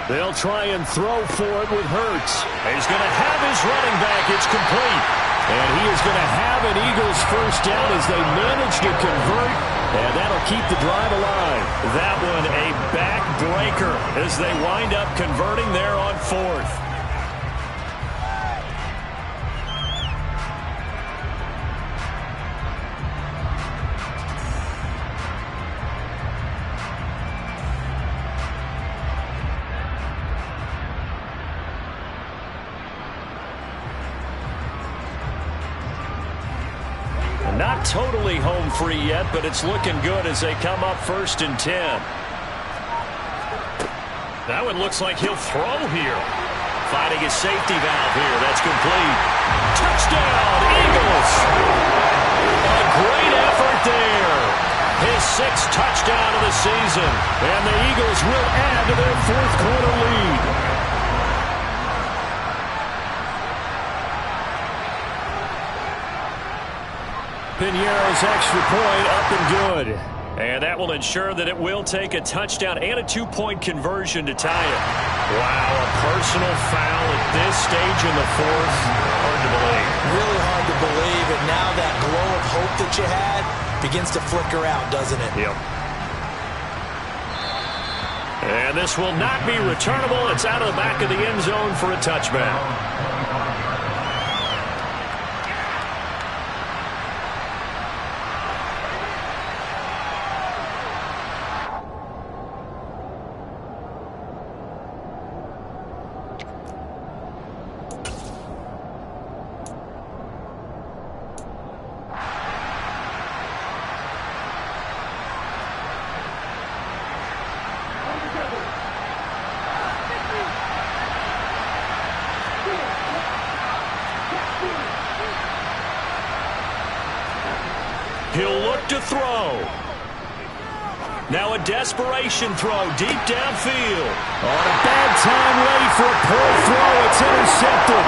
They'll try and throw for it with Hurts. He's going to have his running back. It's complete. And he is going to have an Eagles first down as they manage to convert. And that'll keep the drive alive. That one a backbreaker as they wind up converting there on 4th. Not totally home free yet, but it's looking good as they come up 1st and 10. That one looks like he'll throw here. Finding his safety valve here. That's complete. Touchdown, Eagles! A great effort there. His 6th touchdown of the season. And the Eagles will add to their 4th quarter lead. Piñeiro's extra point up and good. And that will ensure that it will take a touchdown and a 2-point conversion to tie it. Wow, a personal foul at this stage in the 4th. Hard to believe. Really hard to believe, and now that glow of hope that you had begins to flicker out, doesn't it? Yep. And this will not be returnable. It's out of the back of the end zone for a touchback. He'll look to throw. Now a desperation throw deep downfield. On a bad time, ready for a poor throw. It's intercepted.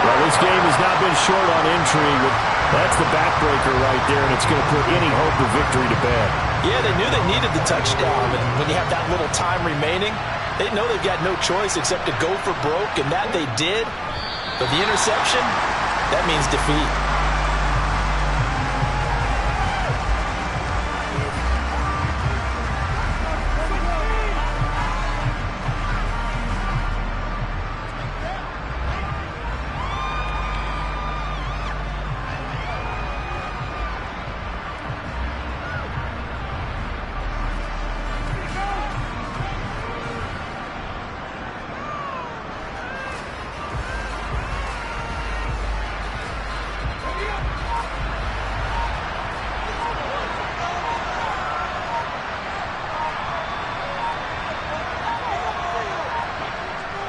Well, this game has not been short on intrigue, but that's the backbreaker right there, and it's going to put any hope of victory to bed. Yeah, they knew they needed the touchdown, and when you have that little time remaining, they know they've got no choice except to go for broke, and that they did. But the interception, that means defeat.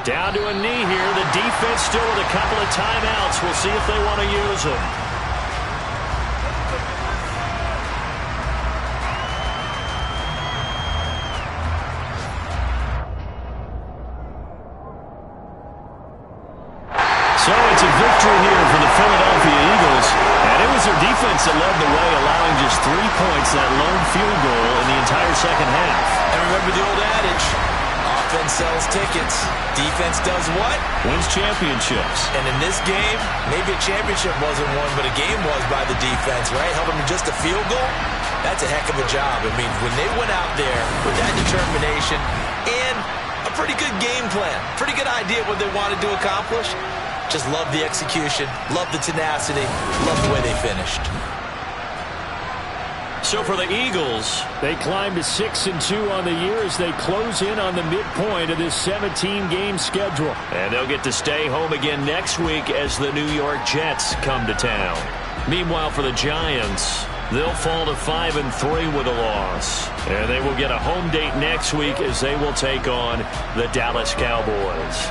Down to a knee here. The defense still with a couple of timeouts. We'll see if they want to use them. So it's a victory here for the Philadelphia Eagles. And it was their defense that led the way, allowing just 3 points, that lone field goal in the entire second half. And remember the old adage, offense sells tickets. Defense does what? Wins championships. And in this game, maybe a championship wasn't won, but a game was by the defense, right? Held them to just a field goal. That's a heck of a job. I mean, when they went out there with that determination and a pretty good game plan, pretty good idea what they wanted to accomplish, just love the execution, love the tenacity, love the way they finished. So for the Eagles, they climb to 6-2 on the year as they close in on the midpoint of this 17-game schedule. And they'll get to stay home again next week as the New York Jets come to town. Meanwhile, for the Giants, they'll fall to 5-3 with a loss. And they will get a home date next week as they will take on the Dallas Cowboys.